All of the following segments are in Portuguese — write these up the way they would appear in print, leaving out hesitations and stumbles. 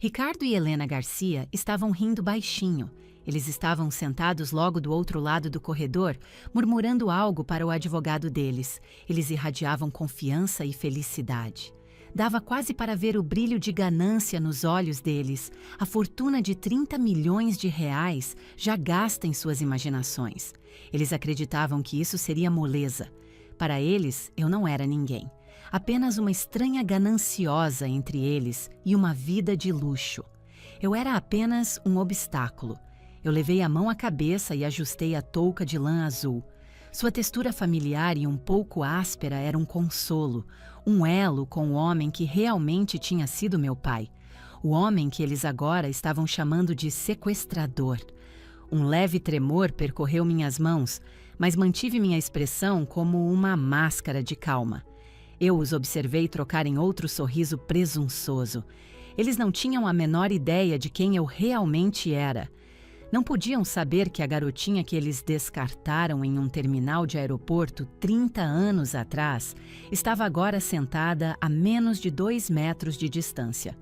Ricardo e Helena Garcia estavam rindo baixinho. Eles estavam sentados logo do outro lado do corredor, murmurando algo para o advogado deles. Eles irradiavam confiança e felicidade. Dava quase para ver o brilho de ganância nos olhos deles. A fortuna de 30 milhões de reais já gasta em suas imaginações. Eles acreditavam que isso seria moleza. Para eles, eu não era ninguém. Apenas uma estranha gananciosa entre eles e uma vida de luxo. Eu era apenas um obstáculo. Eu levei a mão à cabeça e ajustei a touca de lã azul. Sua textura familiar e um pouco áspera era um consolo, um elo com o homem que realmente tinha sido meu pai. O homem que eles agora estavam chamando de sequestrador. Um leve tremor percorreu minhas mãos, mas mantive minha expressão como uma máscara de calma. Eu os observei trocarem outro sorriso presunçoso. Eles não tinham a menor ideia de quem eu realmente era. Não podiam saber que a garotinha que eles descartaram em um terminal de aeroporto 30 anos atrás estava agora sentada a menos de 2 metros de distância.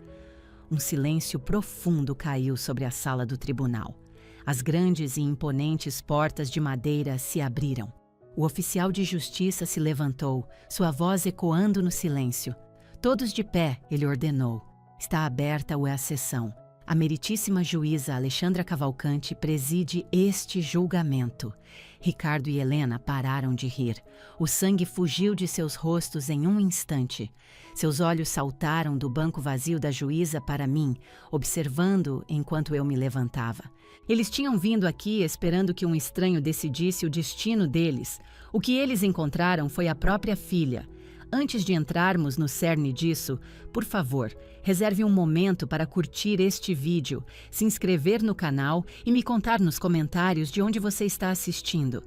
Um silêncio profundo caiu sobre a sala do tribunal. As grandes e imponentes portas de madeira se abriram. O oficial de justiça se levantou, sua voz ecoando no silêncio. Todos de pé, ele ordenou. Está aberta a sessão. A meritíssima juíza Alexandra Cavalcante preside este julgamento. Ricardo e Helena pararam de rir. O sangue fugiu de seus rostos em um instante. Seus olhos saltaram do banco vazio da juíza para mim, observando enquanto eu me levantava. Eles tinham vindo aqui esperando que um estranho decidisse o destino deles. O que eles encontraram foi a própria filha. Antes de entrarmos no cerne disso, por favor, reserve um momento para curtir este vídeo, se inscrever no canal e me contar nos comentários de onde você está assistindo.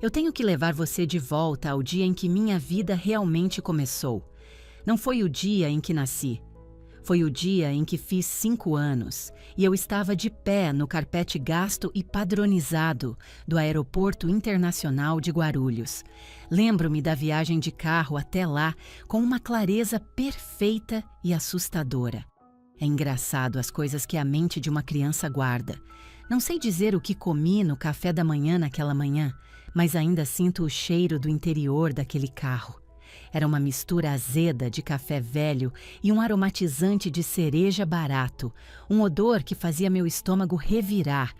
Eu tenho que levar você de volta ao dia em que minha vida realmente começou. Não foi o dia em que nasci. Foi o dia em que fiz 5 anos e eu estava de pé no carpete gasto e padronizado do Aeroporto Internacional de Guarulhos. Lembro-me da viagem de carro até lá com uma clareza perfeita e assustadora. É engraçado as coisas que a mente de uma criança guarda. Não sei dizer o que comi no café da manhã naquela manhã, mas ainda sinto o cheiro do interior daquele carro. Era uma mistura azeda de café velho e um aromatizante de cereja barato, um odor que fazia meu estômago revirar.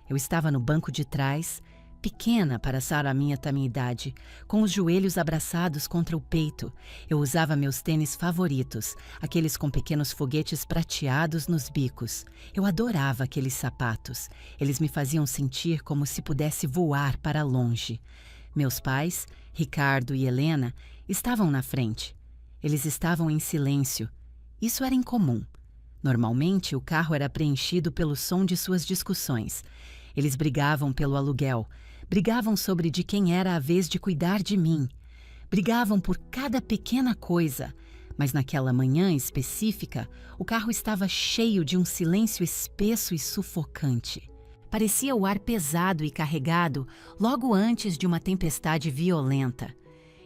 Eu estava no banco de trás, pequena para a minha idade, com os joelhos abraçados contra o peito. Eu usava meus tênis favoritos, aqueles com pequenos foguetes prateados nos bicos. Eu adorava aqueles sapatos. Eles me faziam sentir como se pudesse voar para longe. Meus pais, Ricardo e Helena, estavam na frente. Eles estavam em silêncio. Isso era incomum. Normalmente, o carro era preenchido pelo som de suas discussões. Eles brigavam pelo aluguel, brigavam sobre de quem era a vez de cuidar de mim. Brigavam por cada pequena coisa, mas naquela manhã específica, o carro estava cheio de um silêncio espesso e sufocante. Parecia o ar pesado e carregado logo antes de uma tempestade violenta.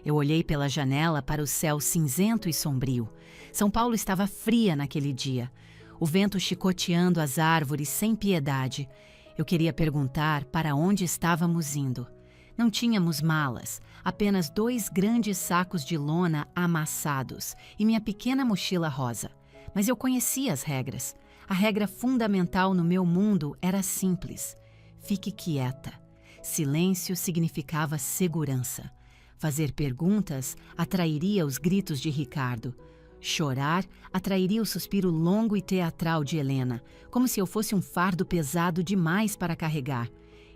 Eu olhei pela janela para o céu cinzento e sombrio. São Paulo estava fria naquele dia, o vento chicoteando as árvores sem piedade. Eu queria perguntar para onde estávamos indo. Não tínhamos malas, apenas 2 grandes sacos de lona amassados e minha pequena mochila rosa. Mas eu conhecia as regras. A regra fundamental no meu mundo era simples. Fique quieta. Silêncio significava segurança. Fazer perguntas atrairia os gritos de Ricardo. Chorar atrairia o suspiro longo e teatral de Helena, como se eu fosse um fardo pesado demais para carregar.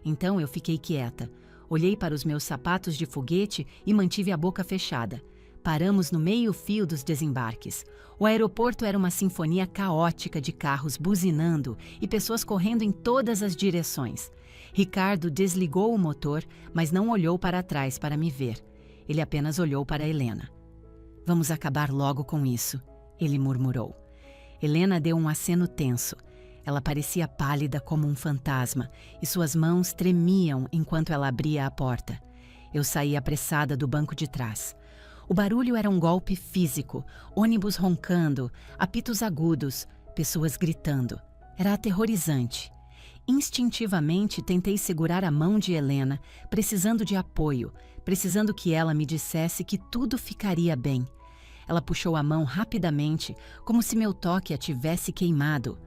Então eu fiquei quieta. Olhei para os meus sapatos de foguete e mantive a boca fechada. Paramos no meio-fio dos desembarques. O aeroporto era uma sinfonia caótica de carros buzinando e pessoas correndo em todas as direções. Ricardo desligou o motor, mas não olhou para trás para me ver. Ele apenas olhou para Helena. Vamos acabar logo com isso, ele murmurou. Helena deu um aceno tenso. Ela parecia pálida como um fantasma e suas mãos tremiam enquanto ela abria a porta. Eu saí apressada do banco de trás. O barulho era um golpe físico, ônibus roncando, apitos agudos, pessoas gritando. Era aterrorizante. Instintivamente tentei segurar a mão de Helena, precisando de apoio, precisando que ela me dissesse que tudo ficaria bem. Ela puxou a mão rapidamente, como se meu toque a tivesse queimado.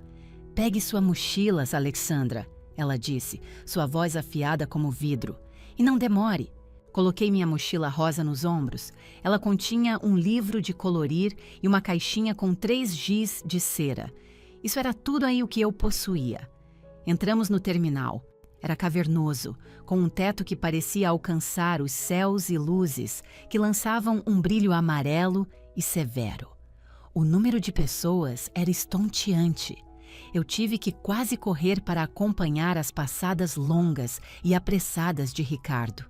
"Pegue sua mochila, Alexandra", ela disse, sua voz afiada como vidro. "E não demore." Coloquei minha mochila rosa nos ombros. Ela continha um livro de colorir e uma caixinha com 3 giz de cera. Isso era tudo aí o que eu possuía. Entramos no terminal. Era cavernoso, com um teto que parecia alcançar os céus e luzes, que lançavam um brilho amarelo e severo. O número de pessoas era estonteante. Eu tive que quase correr para acompanhar as passadas longas e apressadas de Ricardo.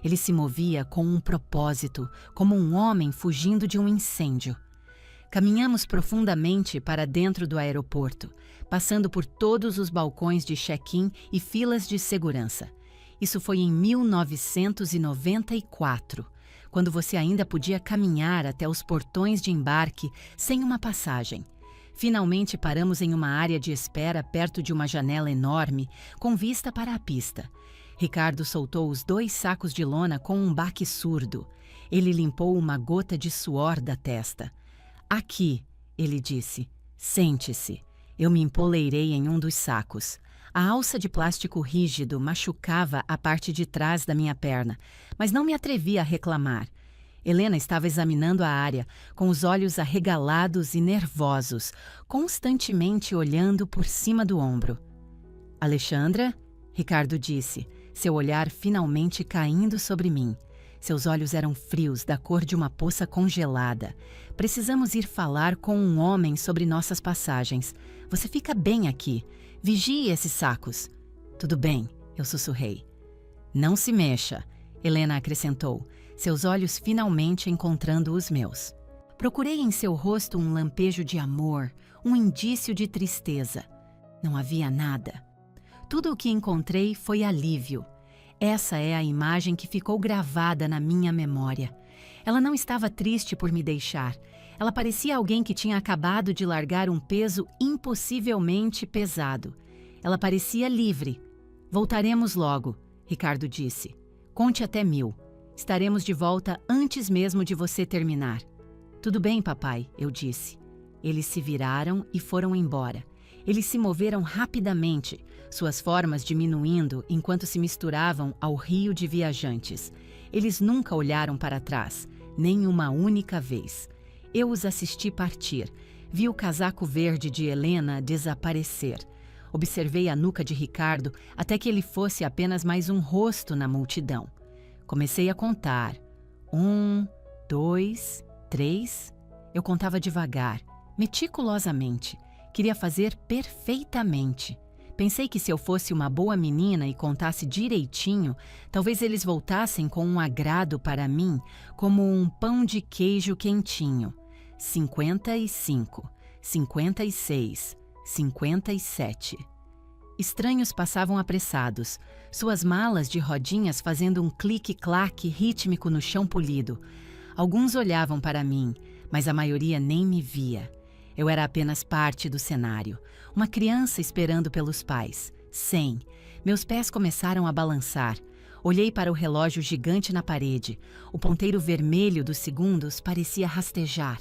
Ele se movia com um propósito, como um homem fugindo de um incêndio. Caminhamos profundamente para dentro do aeroporto, passando por todos os balcões de check-in e filas de segurança. Isso foi em 1994, quando você ainda podia caminhar até os portões de embarque sem uma passagem. Finalmente paramos em uma área de espera perto de uma janela enorme, com vista para a pista. Ricardo soltou os 2 sacos de lona com um baque surdo. Ele limpou uma gota de suor da testa. "Aqui", ele disse. "Sente-se." Eu me empoleirei em um dos sacos. A alça de plástico rígido machucava a parte de trás da minha perna, mas não me atrevi a reclamar. Helena estava examinando a área, com os olhos arregalados e nervosos, constantemente olhando por cima do ombro. "Alexandra?", Ricardo disse, seu olhar finalmente caindo sobre mim. Seus olhos eram frios, da cor de uma poça congelada. "Precisamos ir falar com um homem sobre nossas passagens. Você fica bem aqui. Vigie esses sacos." "Tudo bem", eu sussurrei. "Não se mexa", Helena acrescentou, seus olhos finalmente encontrando os meus. Procurei em seu rosto um lampejo de amor, um indício de tristeza. Não havia nada. Tudo o que encontrei foi alívio. Essa é a imagem que ficou gravada na minha memória. Ela não estava triste por me deixar. Ela parecia alguém que tinha acabado de largar um peso impossivelmente pesado. Ela parecia livre. "Voltaremos logo", Ricardo disse. "Conte até 1000. Estaremos de volta antes mesmo de você terminar." "Tudo bem, papai", eu disse. Eles se viraram e foram embora. Eles se moveram rapidamente, suas formas diminuindo enquanto se misturavam ao rio de viajantes. Eles nunca olharam para trás, nem uma única vez. Eu os assisti partir. Vi o casaco verde de Helena desaparecer. Observei a nuca de Ricardo até que ele fosse apenas mais um rosto na multidão. Comecei a contar. 1, 2, 3. Eu contava devagar, meticulosamente. Queria fazer perfeitamente. Pensei que se eu fosse uma boa menina e contasse direitinho, talvez eles voltassem com um agrado para mim, como um pão de queijo quentinho. 55, 56, 57. Estranhos passavam apressados, suas malas de rodinhas fazendo um clique-claque rítmico no chão polido. Alguns olhavam para mim, mas a maioria nem me via. Eu era apenas parte do cenário, uma criança esperando pelos pais. 100. Meus pés começaram a balançar. Olhei para o relógio gigante na parede. O ponteiro vermelho dos segundos parecia rastejar.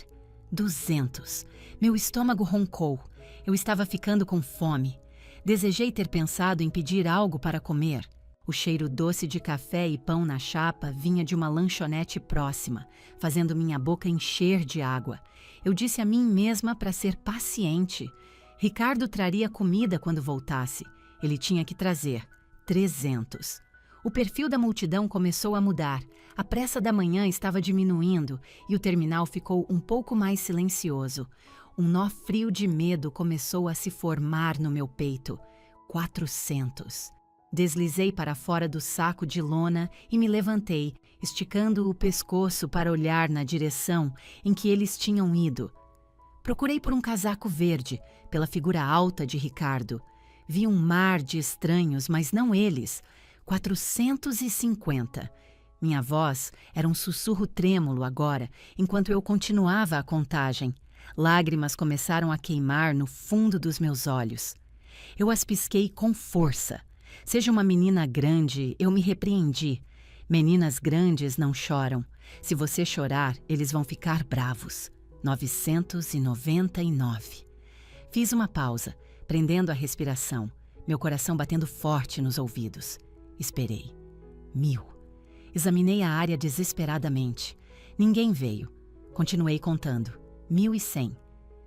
200. Meu estômago roncou. Eu estava ficando com fome. Desejei ter pensado em pedir algo para comer. O cheiro doce de café e pão na chapa vinha de uma lanchonete próxima, fazendo minha boca encher de água. Eu disse a mim mesma para ser paciente. Ricardo traria comida quando voltasse. Ele tinha que trazer. 300. O perfil da multidão começou a mudar. A pressa da manhã estava diminuindo e o terminal ficou um pouco mais silencioso. Um nó frio de medo começou a se formar no meu peito. 400. Deslizei para fora do saco de lona e me levantei, esticando o pescoço para olhar na direção em que eles tinham ido. Procurei por um casaco verde, pela figura alta de Ricardo. Vi um mar de estranhos, mas não eles. 450. Minha voz era um sussurro trêmulo agora, enquanto eu continuava a contagem. Lágrimas começaram a queimar no fundo dos meus olhos. Eu as pisquei com força. Seja uma menina grande, eu me repreendi. Meninas grandes não choram. Se você chorar, eles vão ficar bravos. 999. Fiz uma pausa, prendendo a respiração, meu coração batendo forte nos ouvidos. Esperei. 1000. Examinei a área desesperadamente. Ninguém veio. Continuei contando. 1100.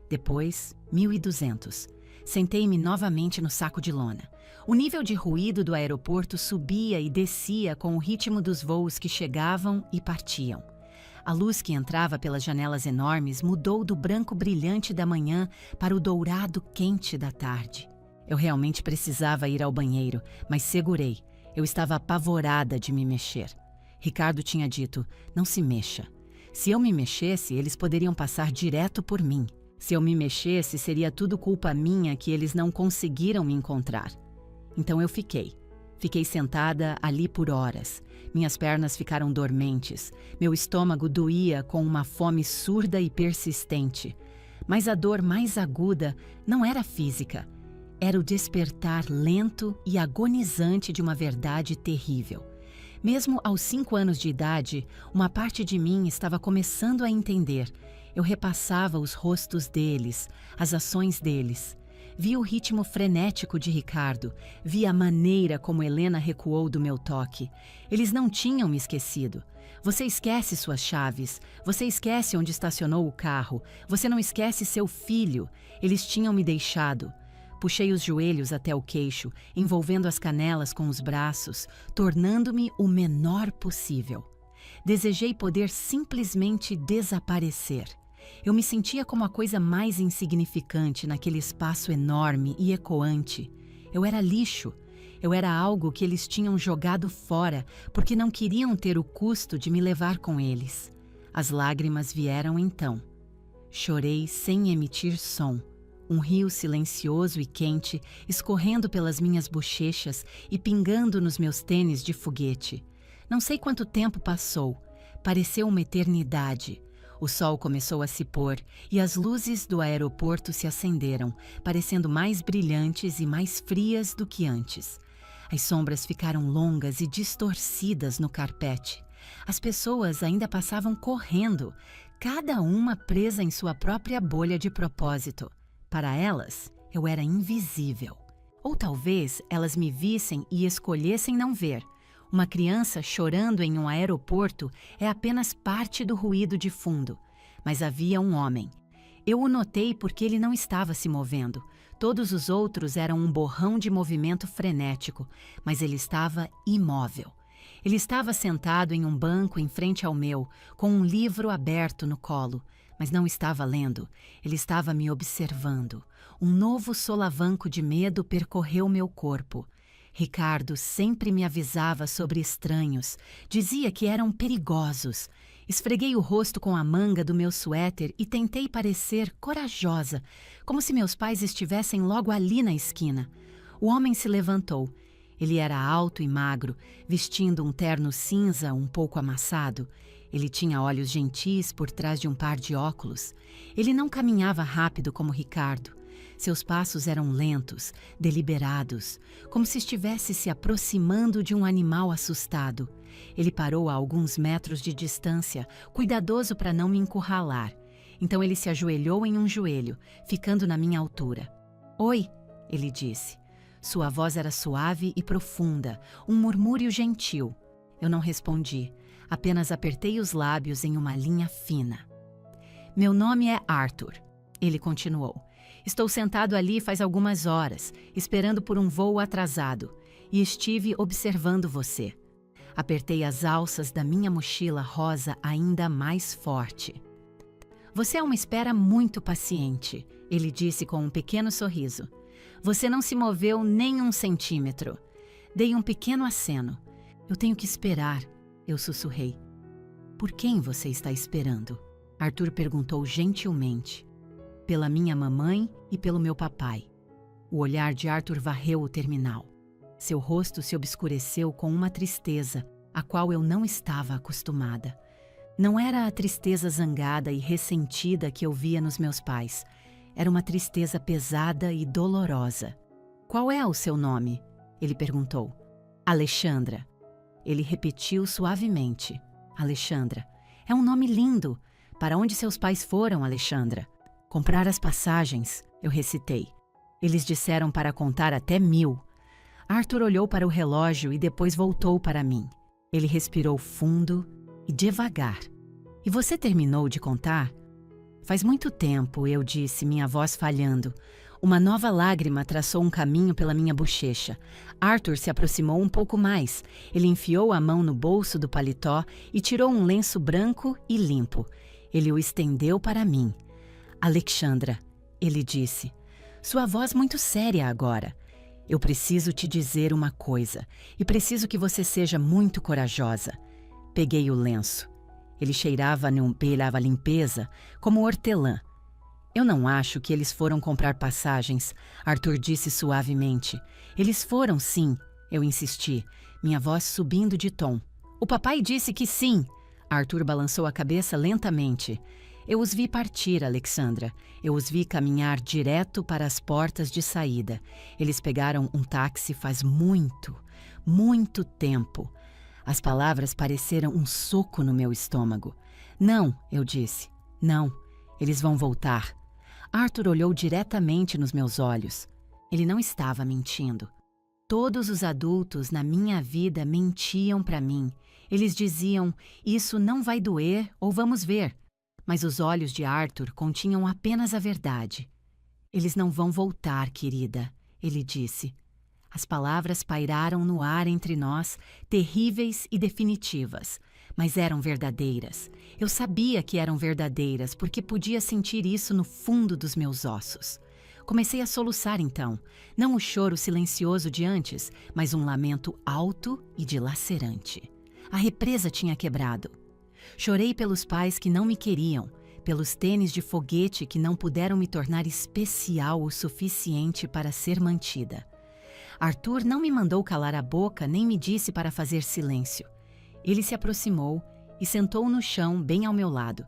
Depois, 1200. Sentei-me novamente no saco de lona. O nível de ruído do aeroporto subia e descia com o ritmo dos voos que chegavam e partiam. A luz que entrava pelas janelas enormes mudou do branco brilhante da manhã para o dourado quente da tarde. Eu realmente precisava ir ao banheiro, mas segurei. Eu estava apavorada de me mexer. Ricardo tinha dito, não se mexa. Se eu me mexesse, eles poderiam passar direto por mim. Se eu me mexesse, seria tudo culpa minha que eles não conseguiram me encontrar. Então eu fiquei. Fiquei sentada ali por horas. Minhas pernas ficaram dormentes. Meu estômago doía com uma fome surda e persistente. Mas a dor mais aguda não era física. Era o despertar lento e agonizante de uma verdade terrível. Mesmo aos 5 anos de idade, uma parte de mim estava começando a entender. Eu repassava os rostos deles, as ações deles. Vi o ritmo frenético de Ricardo, vi a maneira como Helena recuou do meu toque. Eles não tinham me esquecido. Você esquece suas chaves, você esquece onde estacionou o carro, você não esquece seu filho. Eles tinham me deixado. Puxei os joelhos até o queixo, envolvendo as canelas com os braços, tornando-me o menor possível. Desejei poder simplesmente desaparecer. Eu me sentia como a coisa mais insignificante naquele espaço enorme e ecoante. Eu era lixo. Eu era algo que eles tinham jogado fora porque não queriam ter o custo de me levar com eles. As lágrimas vieram então. Chorei sem emitir som. Um rio silencioso e quente escorrendo pelas minhas bochechas e pingando nos meus tênis de foguete. Não sei quanto tempo passou. Pareceu uma eternidade. O sol começou a se pôr e as luzes do aeroporto se acenderam, parecendo mais brilhantes e mais frias do que antes. As sombras ficaram longas e distorcidas no carpete. As pessoas ainda passavam correndo, cada uma presa em sua própria bolha de propósito. Para elas, eu era invisível. Ou talvez elas me vissem e escolhessem não ver. Uma criança chorando em um aeroporto é apenas parte do ruído de fundo. Mas havia um homem. Eu o notei porque ele não estava se movendo. Todos os outros eram um borrão de movimento frenético, mas ele estava imóvel. Ele estava sentado em um banco em frente ao meu, com um livro aberto no colo. Mas não estava lendo, ele estava me observando. Um novo solavanco de medo percorreu meu corpo. Ricardo sempre me avisava sobre estranhos, dizia que eram perigosos. Esfreguei o rosto com a manga do meu suéter e tentei parecer corajosa, como se meus pais estivessem logo ali na esquina. O homem se levantou. Ele era alto e magro, vestindo um terno cinza um pouco amassado. Ele tinha olhos gentis por trás de um par de óculos. Ele não caminhava rápido como Ricardo. Seus passos eram lentos, deliberados, como se estivesse se aproximando de um animal assustado. Ele parou a alguns metros de distância, cuidadoso para não me encurralar. Então ele se ajoelhou em um joelho, ficando na minha altura. "Oi", ele disse. Sua voz era suave e profunda, um murmúrio gentil. Eu não respondi. Apenas apertei os lábios em uma linha fina. "Meu nome é Arthur", ele continuou. "Estou sentado ali faz algumas horas, esperando por um voo atrasado, e estive observando você." Apertei as alças da minha mochila rosa ainda mais forte. "Você é uma espera muito paciente", ele disse com um pequeno sorriso. "Você não se moveu nem 1 centímetro." Dei um pequeno aceno. "Eu tenho que esperar", eu sussurrei. "Por quem você está esperando?" Arthur perguntou gentilmente. "Pela minha mamãe e pelo meu papai." O olhar de Arthur varreu o terminal. Seu rosto se obscureceu com uma tristeza, a qual eu não estava acostumada. Não era a tristeza zangada e ressentida que eu via nos meus pais. Era uma tristeza pesada e dolorosa. "Qual é o seu nome?" ele perguntou. "Alexandra." Ele repetiu suavemente. "Alexandra. É um nome lindo. Para onde seus pais foram, Alexandra?" "Comprar as passagens", eu recitei. Eles disseram para contar até 1000. Arthur olhou para o relógio e depois voltou para mim. Ele respirou fundo e devagar. "E você terminou de contar?" "Faz muito tempo", eu disse, minha voz falhando. Uma nova lágrima traçou um caminho pela minha bochecha. Arthur se aproximou um pouco mais. Ele enfiou a mão no bolso do paletó e tirou um lenço branco e limpo. Ele o estendeu para mim. "Alexandra", ele disse, "sua voz muito séria agora. Eu preciso te dizer uma coisa, e preciso que você seja muito corajosa." Peguei o lenço. Ele cheirava pela limpeza como hortelã. "Eu não acho que eles foram comprar passagens", Arthur disse suavemente. "Eles foram, sim", eu insisti, minha voz subindo de tom. "O papai disse que sim." Arthur balançou a cabeça lentamente. "Eu os vi partir, Alexandra. Eu os vi caminhar direto para as portas de saída. Eles pegaram um táxi faz muito, muito tempo." As palavras pareceram um soco no meu estômago. "Não", eu disse. "Não, eles vão voltar." Arthur olhou diretamente nos meus olhos. Ele não estava mentindo. Todos os adultos na minha vida mentiam para mim. Eles diziam, "Isso não vai doer ou vamos ver." Mas os olhos de Arthur continham apenas a verdade. "Eles não vão voltar, querida", ele disse. As palavras pairaram no ar entre nós, terríveis e definitivas, mas eram verdadeiras. Eu sabia que eram verdadeiras porque podia sentir isso no fundo dos meus ossos. Comecei a soluçar então, não o choro silencioso de antes, mas um lamento alto e dilacerante. A represa tinha quebrado. Chorei pelos pais que não me queriam, pelos tênis de foguete que não puderam me tornar especial o suficiente para ser mantida. Arthur não me mandou calar a boca nem me disse para fazer silêncio. Ele se aproximou e sentou no chão bem ao meu lado.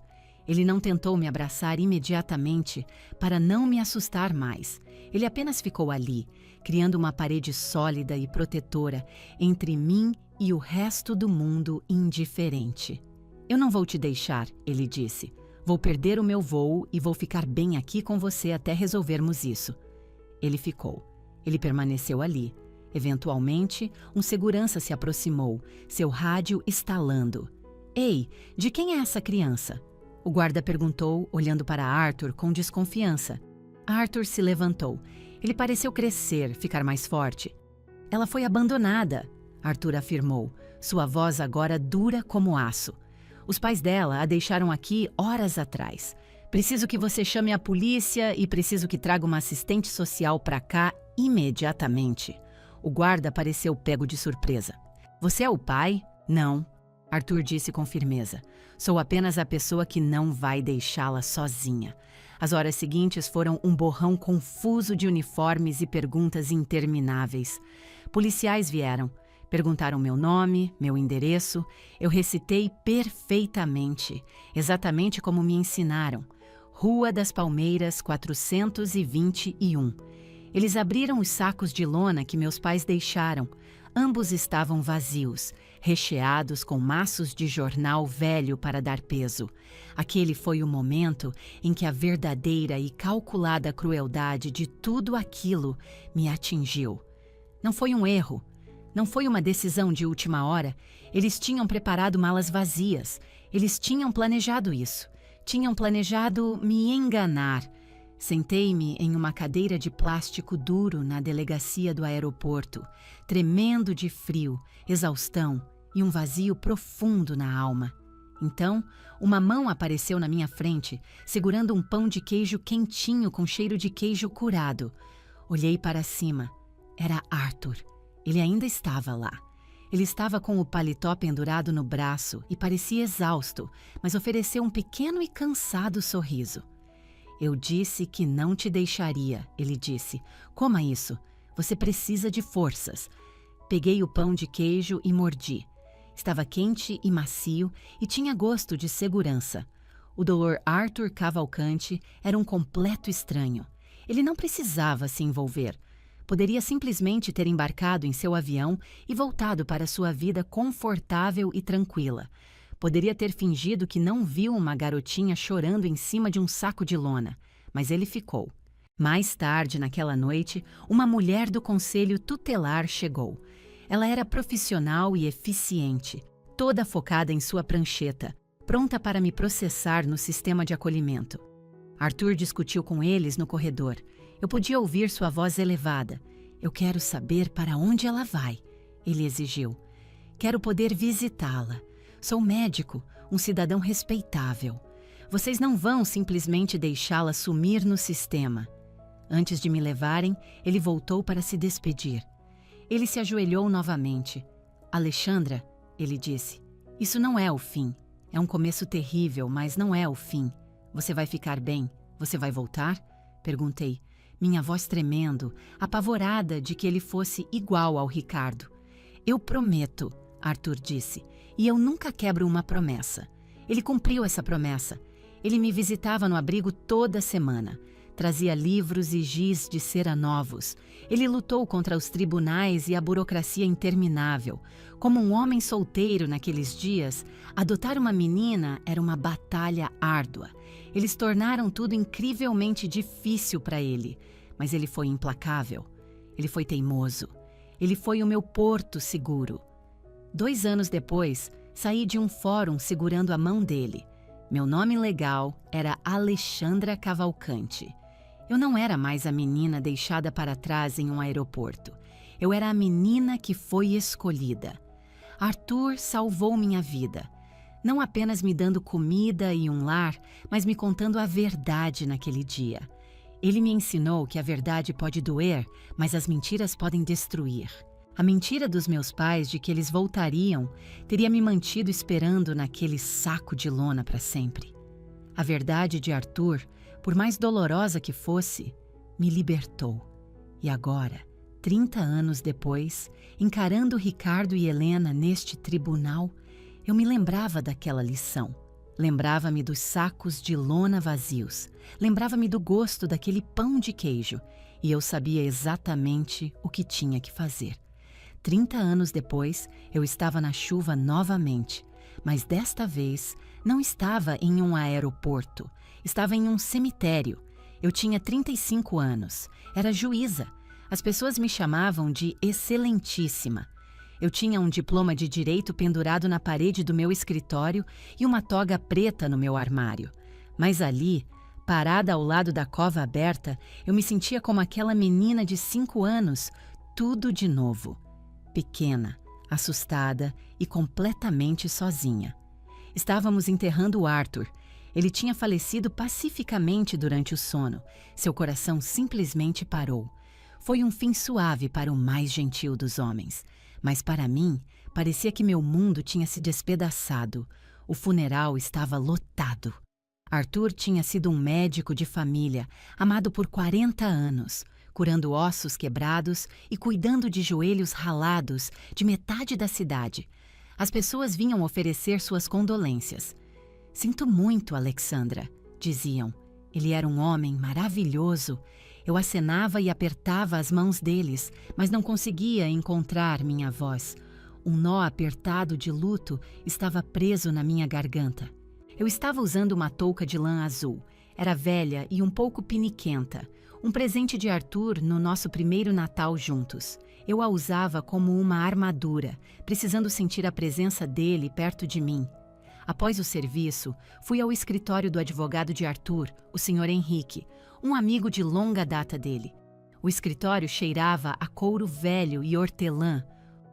Ele não tentou me abraçar imediatamente para não me assustar mais. Ele apenas ficou ali, criando uma parede sólida e protetora entre mim e o resto do mundo indiferente. "Eu não vou te deixar", ele disse. "Vou perder o meu voo e vou ficar bem aqui com você até resolvermos isso." Ele ficou. Ele permaneceu ali. Eventualmente, um segurança se aproximou, seu rádio estalando. "Ei, de quem é essa criança?" O guarda perguntou, olhando para Arthur com desconfiança. Arthur se levantou. Ele pareceu crescer, ficar mais forte. "Ela foi abandonada", Arthur afirmou, sua voz agora dura como aço. "Os pais dela a deixaram aqui horas atrás. Preciso que você chame a polícia e preciso que traga uma assistente social para cá imediatamente." O guarda pareceu pego de surpresa. "Você é o pai?" "Não", Arthur disse com firmeza. "Sou apenas a pessoa que não vai deixá-la sozinha." As horas seguintes foram um borrão confuso de uniformes e perguntas intermináveis. Policiais vieram. Perguntaram meu nome, meu endereço. Eu recitei perfeitamente, exatamente como me ensinaram. Rua das Palmeiras, 421. Eles abriram os sacos de lona que meus pais deixaram. Ambos estavam vazios, recheados com maços de jornal velho para dar peso. Aquele foi o momento em que a verdadeira e calculada crueldade de tudo aquilo me atingiu. Não foi um erro. Não foi uma decisão de última hora. Eles tinham preparado malas vazias. Eles tinham planejado isso. Tinham planejado me enganar. Sentei-me em uma cadeira de plástico duro na delegacia do aeroporto, tremendo de frio, exaustão e um vazio profundo na alma. Então, uma mão apareceu na minha frente, segurando um pão de queijo quentinho com cheiro de queijo curado. Olhei para cima. Era Arthur. Ele ainda estava lá. Ele estava com o paletó pendurado no braço e parecia exausto, mas ofereceu um pequeno e cansado sorriso. "Eu disse que não te deixaria", ele disse. "Coma isso. Você precisa de forças." Peguei o pão de queijo e mordi. Estava quente e macio e tinha gosto de segurança. O Dr. Arthur Cavalcante era um completo estranho. Ele não precisava se envolver. Poderia simplesmente ter embarcado em seu avião e voltado para sua vida confortável e tranquila. Poderia ter fingido que não viu uma garotinha chorando em cima de um saco de lona, mas ele ficou. Mais tarde, naquela noite, uma mulher do conselho tutelar chegou. Ela era profissional e eficiente, toda focada em sua prancheta, pronta para me processar no sistema de acolhimento. Arthur discutiu com eles no corredor. Eu podia ouvir sua voz elevada. Eu quero saber para onde ela vai, ele exigiu. Quero poder visitá-la. Sou médico, um cidadão respeitável. Vocês não vão simplesmente deixá-la sumir no sistema. Antes de me levarem, ele voltou para se despedir. Ele se ajoelhou novamente. Alexandra, ele disse, isso não é o fim. É um começo terrível, mas não é o fim. Você vai ficar bem? Você vai voltar? Perguntei, minha voz tremendo, apavorada de que ele fosse igual ao Ricardo. Eu prometo, Arthur disse, e eu nunca quebro uma promessa. Ele cumpriu essa promessa. Ele me visitava no abrigo toda semana. Trazia livros e giz de cera novos. Ele lutou contra os tribunais e a burocracia interminável. Como um homem solteiro naqueles dias, adotar uma menina era uma batalha árdua. Eles tornaram tudo incrivelmente difícil para ele. Mas ele foi implacável. Ele foi teimoso. Ele foi o meu porto seguro. 2 anos depois, saí de um fórum segurando a mão dele. Meu nome legal era Alexandra Cavalcante. Eu não era mais a menina deixada para trás em um aeroporto. Eu era a menina que foi escolhida. Arthur salvou minha vida. Não apenas me dando comida e um lar, mas me contando a verdade naquele dia. Ele me ensinou que a verdade pode doer, mas as mentiras podem destruir. A mentira dos meus pais de que eles voltariam teria me mantido esperando naquele saco de lona para sempre. A verdade de Arthur, por mais dolorosa que fosse, me libertou. E agora, 30 anos depois, encarando Ricardo e Helena neste tribunal, eu me lembrava daquela lição. Lembrava-me dos sacos de lona vazios. Lembrava-me do gosto daquele pão de queijo. E eu sabia exatamente o que tinha que fazer. 30 anos depois, eu estava na chuva novamente. Mas desta vez, não estava em um aeroporto. Estava em um cemitério. Eu tinha 35 anos. Era juíza. As pessoas me chamavam de excelentíssima. Eu tinha um diploma de direito pendurado na parede do meu escritório e uma toga preta no meu armário. Mas ali, parada ao lado da cova aberta, eu me sentia como aquela menina de 5 anos, tudo de novo. Pequena, assustada e completamente sozinha. Estávamos enterrando o Arthur. Ele tinha falecido pacificamente durante o sono. Seu coração simplesmente parou. Foi um fim suave para o mais gentil dos homens. Mas para mim, parecia que meu mundo tinha se despedaçado. O funeral estava lotado. Arthur tinha sido um médico de família, amado por 40 anos, curando ossos quebrados e cuidando de joelhos ralados de metade da cidade. As pessoas vinham oferecer suas condolências. Sinto muito, Alexandra, diziam. Ele era um homem maravilhoso. Eu acenava e apertava as mãos deles, mas não conseguia encontrar minha voz. Um nó apertado de luto estava preso na minha garganta. Eu estava usando uma touca de lã azul. Era velha e um pouco piniquenta. Um presente de Arthur no nosso primeiro Natal juntos. Eu a usava como uma armadura, precisando sentir a presença dele perto de mim. Após o serviço, fui ao escritório do advogado de Arthur, o Sr. Henrique, um amigo de longa data dele. O escritório cheirava a couro velho e hortelã,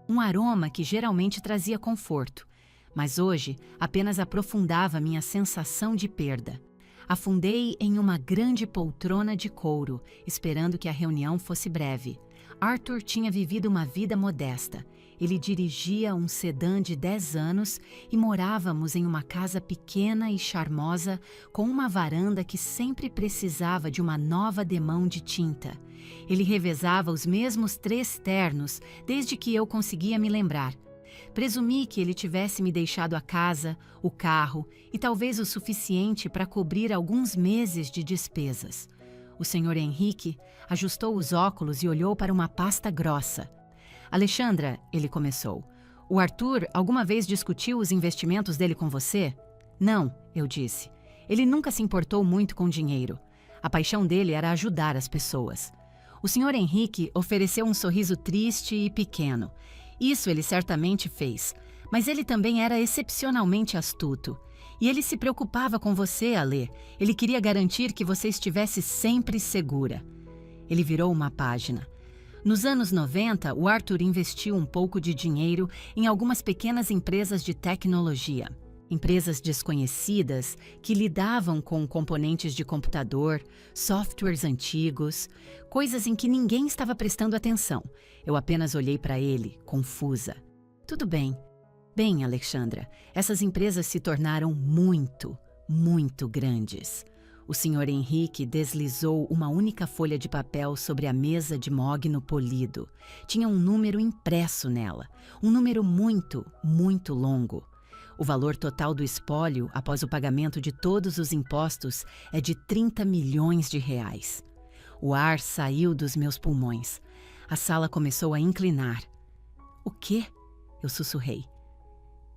um aroma que geralmente trazia conforto, mas hoje apenas aprofundava minha sensação de perda. Afundei em uma grande poltrona de couro, esperando que a reunião fosse breve. Arthur tinha vivido uma vida modesta. Ele dirigia um sedã de 10 anos e morávamos em uma casa pequena e charmosa com uma varanda que sempre precisava de uma nova demão de tinta. Ele revezava os mesmos 3 ternos desde que eu conseguia me lembrar. Presumi que ele tivesse me deixado a casa, o carro e talvez o suficiente para cobrir alguns meses de despesas. O Sr. Henrique ajustou os óculos e olhou para uma pasta grossa. Alexandra, ele começou, o Arthur alguma vez discutiu os investimentos dele com você? Não, eu disse. Ele nunca se importou muito com dinheiro. A paixão dele era ajudar as pessoas. O Sr. Henrique ofereceu um sorriso triste e pequeno. Isso ele certamente fez, mas ele também era excepcionalmente astuto. E ele se preocupava com você, Alê. Ele queria garantir que você estivesse sempre segura. Ele virou uma página. Nos anos 90, o Arthur investiu um pouco de dinheiro em algumas pequenas empresas de tecnologia. Empresas desconhecidas que lidavam com componentes de computador, softwares antigos, coisas em que ninguém estava prestando atenção. Eu apenas olhei para ele, confusa. Tudo bem. Bem, Alexandra, essas empresas se tornaram muito, muito grandes. O Sr. Henrique deslizou uma única folha de papel sobre a mesa de mogno polido. Tinha um número impresso nela, um número muito, muito longo. O valor total do espólio, após o pagamento de todos os impostos, é de 30 milhões de reais. O ar saiu dos meus pulmões. A sala começou a inclinar. O quê? Eu sussurrei.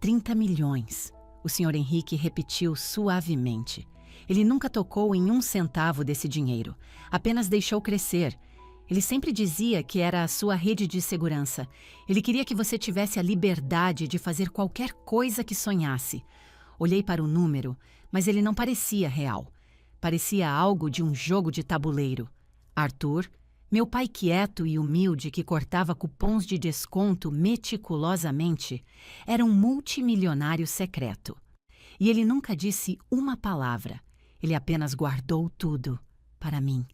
30 milhões. O Sr. Henrique repetiu suavemente. Ele nunca tocou em um centavo desse dinheiro, apenas deixou crescer. Ele sempre dizia que era a sua rede de segurança. Ele queria que você tivesse a liberdade de fazer qualquer coisa que sonhasse. Olhei para o número, mas ele não parecia real. Parecia algo de um jogo de tabuleiro. Arthur, meu pai quieto e humilde que cortava cupons de desconto meticulosamente, era um multimilionário secreto. E ele nunca disse uma palavra. Ele apenas guardou tudo para mim.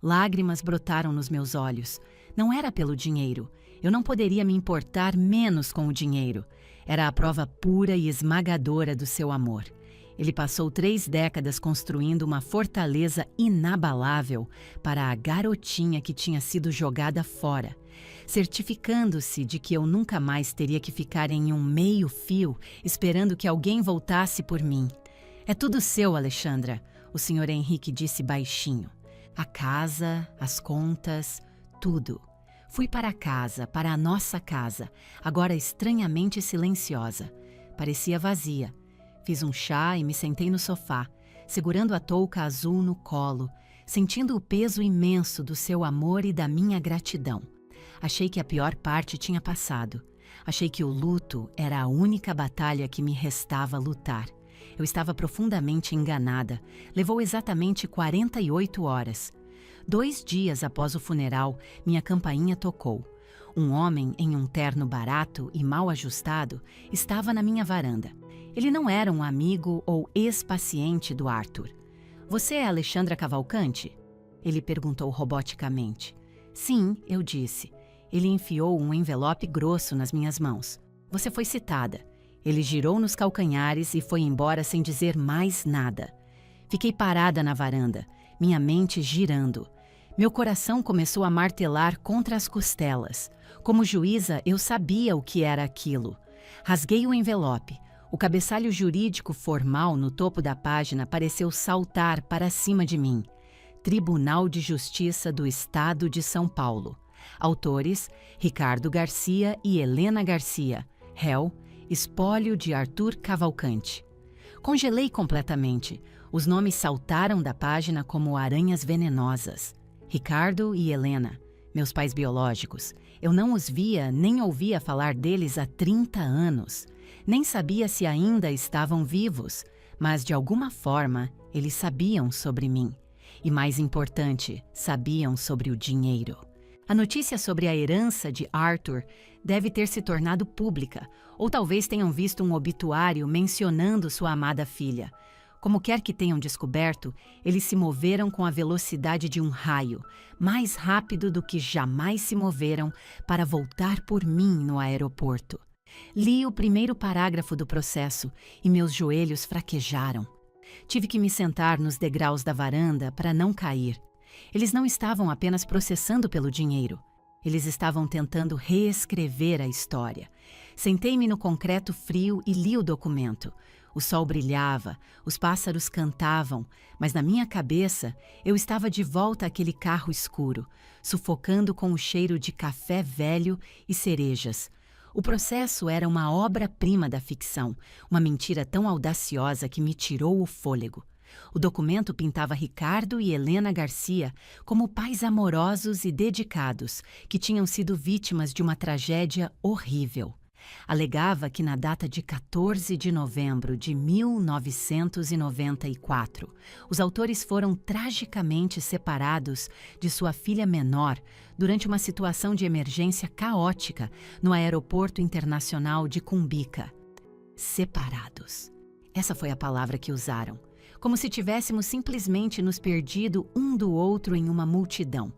Lágrimas brotaram nos meus olhos. Não era pelo dinheiro. Eu não poderia me importar menos com o dinheiro. Era a prova pura e esmagadora do seu amor. Ele passou 3 décadas construindo uma fortaleza inabalável para a garotinha que tinha sido jogada fora, certificando-se de que eu nunca mais teria que ficar em um meio-fio esperando que alguém voltasse por mim. É tudo seu, Alexandra, o Sr. Henrique disse baixinho. A casa, as contas, tudo. Fui para casa, para a nossa casa, agora estranhamente silenciosa. Parecia vazia. Fiz um chá e me sentei no sofá, segurando a touca azul no colo, sentindo o peso imenso do seu amor e da minha gratidão. Achei que a pior parte tinha passado. Achei que o luto era a única batalha que me restava lutar. Eu estava profundamente enganada. Levou exatamente 48 horas. 2 dias após o funeral, minha campainha tocou. Um homem em um terno barato e mal ajustado estava na minha varanda. Ele não era um amigo ou ex-paciente do Arthur. Você é Alexandra Cavalcante? Ele perguntou roboticamente. Sim, eu disse. Ele enfiou um envelope grosso nas minhas mãos. Você foi citada. Ele girou nos calcanhares e foi embora sem dizer mais nada. Fiquei parada na varanda, minha mente girando. Meu coração começou a martelar contra as costelas. Como juíza, eu sabia o que era aquilo. Rasguei o envelope. O cabeçalho jurídico formal no topo da página pareceu saltar para cima de mim. Tribunal de Justiça do Estado de São Paulo. Autores: Ricardo Garcia e Helena Garcia. Réu: espólio de Arthur Cavalcante. Congelei completamente. Os nomes saltaram da página como aranhas venenosas. Ricardo e Helena, meus pais biológicos. Eu não os via nem ouvia falar deles há 30 anos. Nem sabia se ainda estavam vivos, mas de alguma forma eles sabiam sobre mim. E mais importante, sabiam sobre o dinheiro. A notícia sobre a herança de Arthur deve ter se tornado pública, ou talvez tenham visto um obituário mencionando sua amada filha. Como quer que tenham descoberto, eles se moveram com a velocidade de um raio, mais rápido do que jamais se moveram para voltar por mim no aeroporto. Li o primeiro parágrafo do processo e meus joelhos fraquejaram. Tive que me sentar nos degraus da varanda para não cair. Eles não estavam apenas processando pelo dinheiro. Eles estavam tentando reescrever a história. Sentei-me no concreto frio e li o documento. O sol brilhava, os pássaros cantavam, mas na minha cabeça eu estava de volta àquele carro escuro, sufocando com o cheiro de café velho e cerejas. O processo era uma obra-prima da ficção, uma mentira tão audaciosa que me tirou o fôlego. O documento pintava Ricardo e Helena Garcia como pais amorosos e dedicados que tinham sido vítimas de uma tragédia horrível. Alegava que na data de 14 de novembro de 1994, os autores foram tragicamente separados de sua filha menor durante uma situação de emergência caótica no Aeroporto Internacional de Cumbica. Separados. Essa foi a palavra que usaram. Como se tivéssemos simplesmente nos perdido um do outro em uma multidão.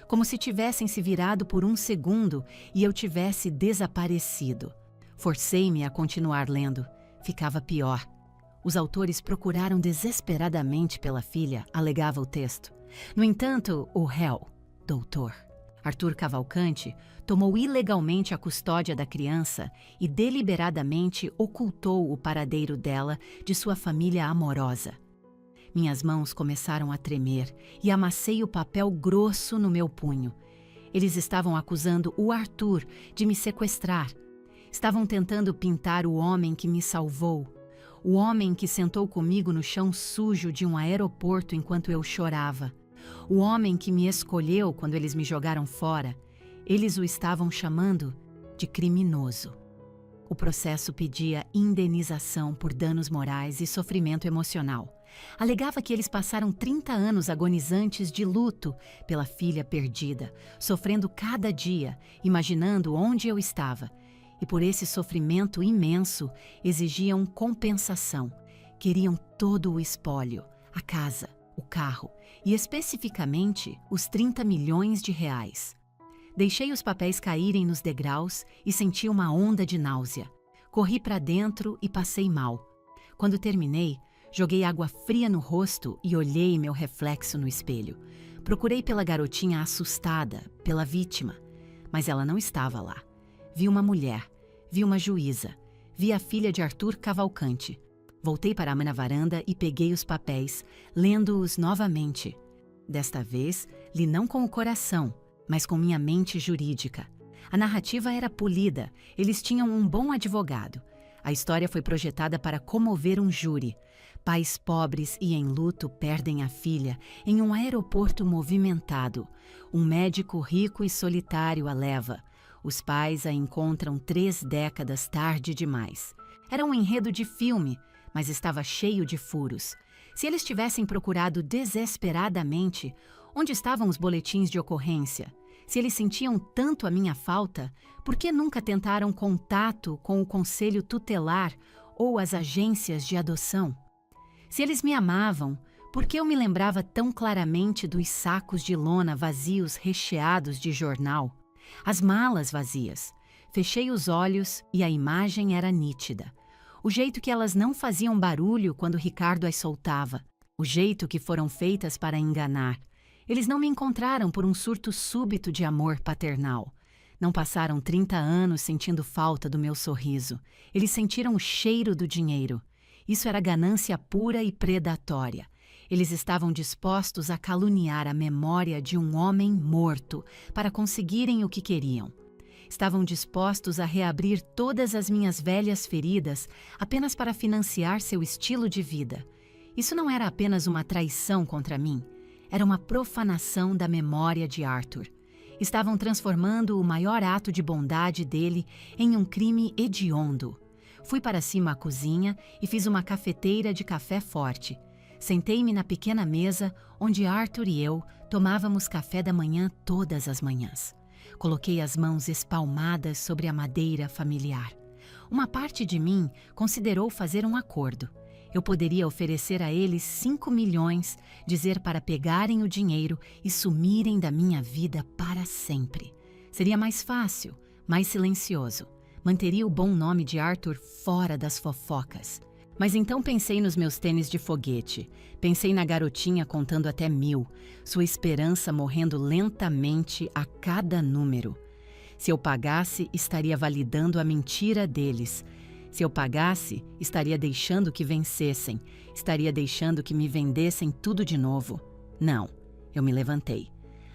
Como se tivessem se virado por um segundo e eu tivesse desaparecido. Forcei-me a continuar lendo. Ficava pior. Os autores procuraram desesperadamente pela filha, alegava o texto. No entanto, o réu, doutor Arthur Cavalcante, tomou ilegalmente a custódia da criança e deliberadamente ocultou o paradeiro dela de sua família amorosa. Minhas mãos começaram a tremer e amassei o papel grosso no meu punho. Eles estavam acusando o Arthur de me sequestrar. Estavam tentando pintar o homem que me salvou. O homem que sentou comigo no chão sujo de um aeroporto enquanto eu chorava. O homem que me escolheu quando eles me jogaram fora. Eles o estavam chamando de criminoso. O processo pedia indenização por danos morais e sofrimento emocional. Alegava que eles passaram 30 anos agonizantes de luto pela filha perdida, sofrendo cada dia, imaginando onde eu estava. E por esse sofrimento imenso, exigiam compensação. Queriam todo o espólio, a casa, o carro e especificamente os 30 milhões de reais. Deixei os papéis caírem nos degraus e senti uma onda de náusea. Corri para dentro e passei mal. Quando terminei, joguei água fria no rosto e olhei meu reflexo no espelho. Procurei pela garotinha assustada, pela vítima, mas ela não estava lá. Vi uma mulher, vi uma juíza, vi a filha de Arthur Cavalcante. Voltei para a varanda e peguei os papéis, lendo-os novamente. Desta vez, li não com o coração, mas com minha mente jurídica. A narrativa era polida, eles tinham um bom advogado. A história foi projetada para comover um júri. Pais pobres e em luto perdem a filha em um aeroporto movimentado. Um médico rico e solitário a leva. Os pais a encontram 3 décadas tarde demais. Era um enredo de filme, mas estava cheio de furos. Se eles tivessem procurado desesperadamente, onde estavam os boletins de ocorrência? Se eles sentiam tanto a minha falta, por que nunca tentaram contato com o conselho tutelar ou as agências de adoção? Se eles me amavam, por que eu me lembrava tão claramente dos sacos de lona vazios recheados de jornal? As malas vazias. Fechei os olhos e a imagem era nítida. O jeito que elas não faziam barulho quando Ricardo as soltava. O jeito que foram feitas para enganar. Eles não me encontraram por um surto súbito de amor paternal. Não passaram 30 anos sentindo falta do meu sorriso. Eles sentiram o cheiro do dinheiro. Isso era ganância pura e predatória. Eles estavam dispostos a caluniar a memória de um homem morto para conseguirem o que queriam. Estavam dispostos a reabrir todas as minhas velhas feridas apenas para financiar seu estilo de vida. Isso não era apenas uma traição contra mim. Era uma profanação da memória de Arthur. Estavam transformando o maior ato de bondade dele em um crime hediondo. Fui para cima à cozinha e fiz uma cafeteira de café forte. Sentei-me na pequena mesa onde Arthur e eu tomávamos café da manhã todas as manhãs. Coloquei as mãos espalmadas sobre a madeira familiar. Uma parte de mim considerou fazer um acordo. Eu poderia oferecer a eles 5 milhões, dizer para pegarem o dinheiro e sumirem da minha vida para sempre. Seria mais fácil, mais silencioso. Manteria o bom nome de Arthur fora das fofocas. Mas então pensei nos meus tênis de foguete. Pensei na garotinha contando até 1000, sua esperança morrendo lentamente a cada número. Se eu pagasse, estaria validando a mentira deles. Se eu pagasse, estaria deixando que vencessem, estaria deixando que me vendessem tudo de novo. Não, eu me levantei.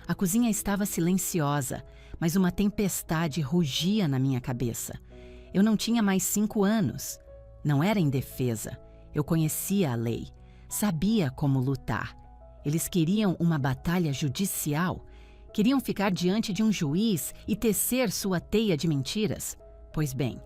A cozinha estava silenciosa, mas uma tempestade rugia na minha cabeça. Eu não tinha mais 5 anos. Não era indefesa. Eu conhecia a lei. Sabia como lutar. Eles queriam uma batalha judicial. Queriam ficar diante de um juiz e tecer sua teia de mentiras. Pois bem,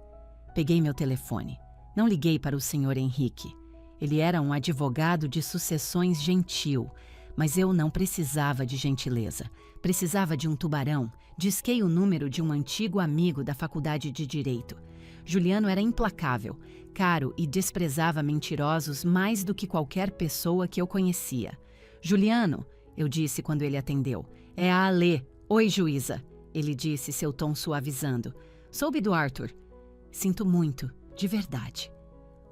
peguei meu telefone. Não liguei para o Sr. Henrique. Ele era um advogado de sucessões gentil, mas eu não precisava de gentileza. Precisava de um tubarão. Disquei o número de um antigo amigo da faculdade de Direito. Juliano era implacável, caro e desprezava mentirosos mais do que qualquer pessoa que eu conhecia. Juliano, eu disse quando ele atendeu. É a Alê. Oi, juíza. Ele disse, seu tom suavizando. Soube do Arthur. Sinto muito, de verdade.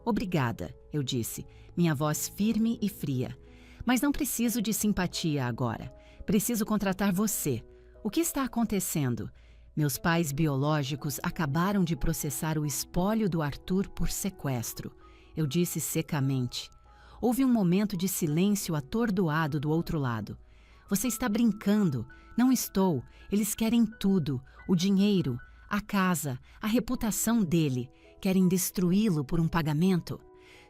Obrigada, eu disse, minha voz firme e fria. Mas não preciso de simpatia agora. Preciso contratar você. O que está acontecendo? Meus pais biológicos acabaram de processar o espólio do Arthur por sequestro. Eu disse secamente. Houve um momento de silêncio atordoado do outro lado. Você está brincando. Não estou. Eles querem tudo. O dinheiro, a casa, a reputação dele. Querem destruí-lo por um pagamento.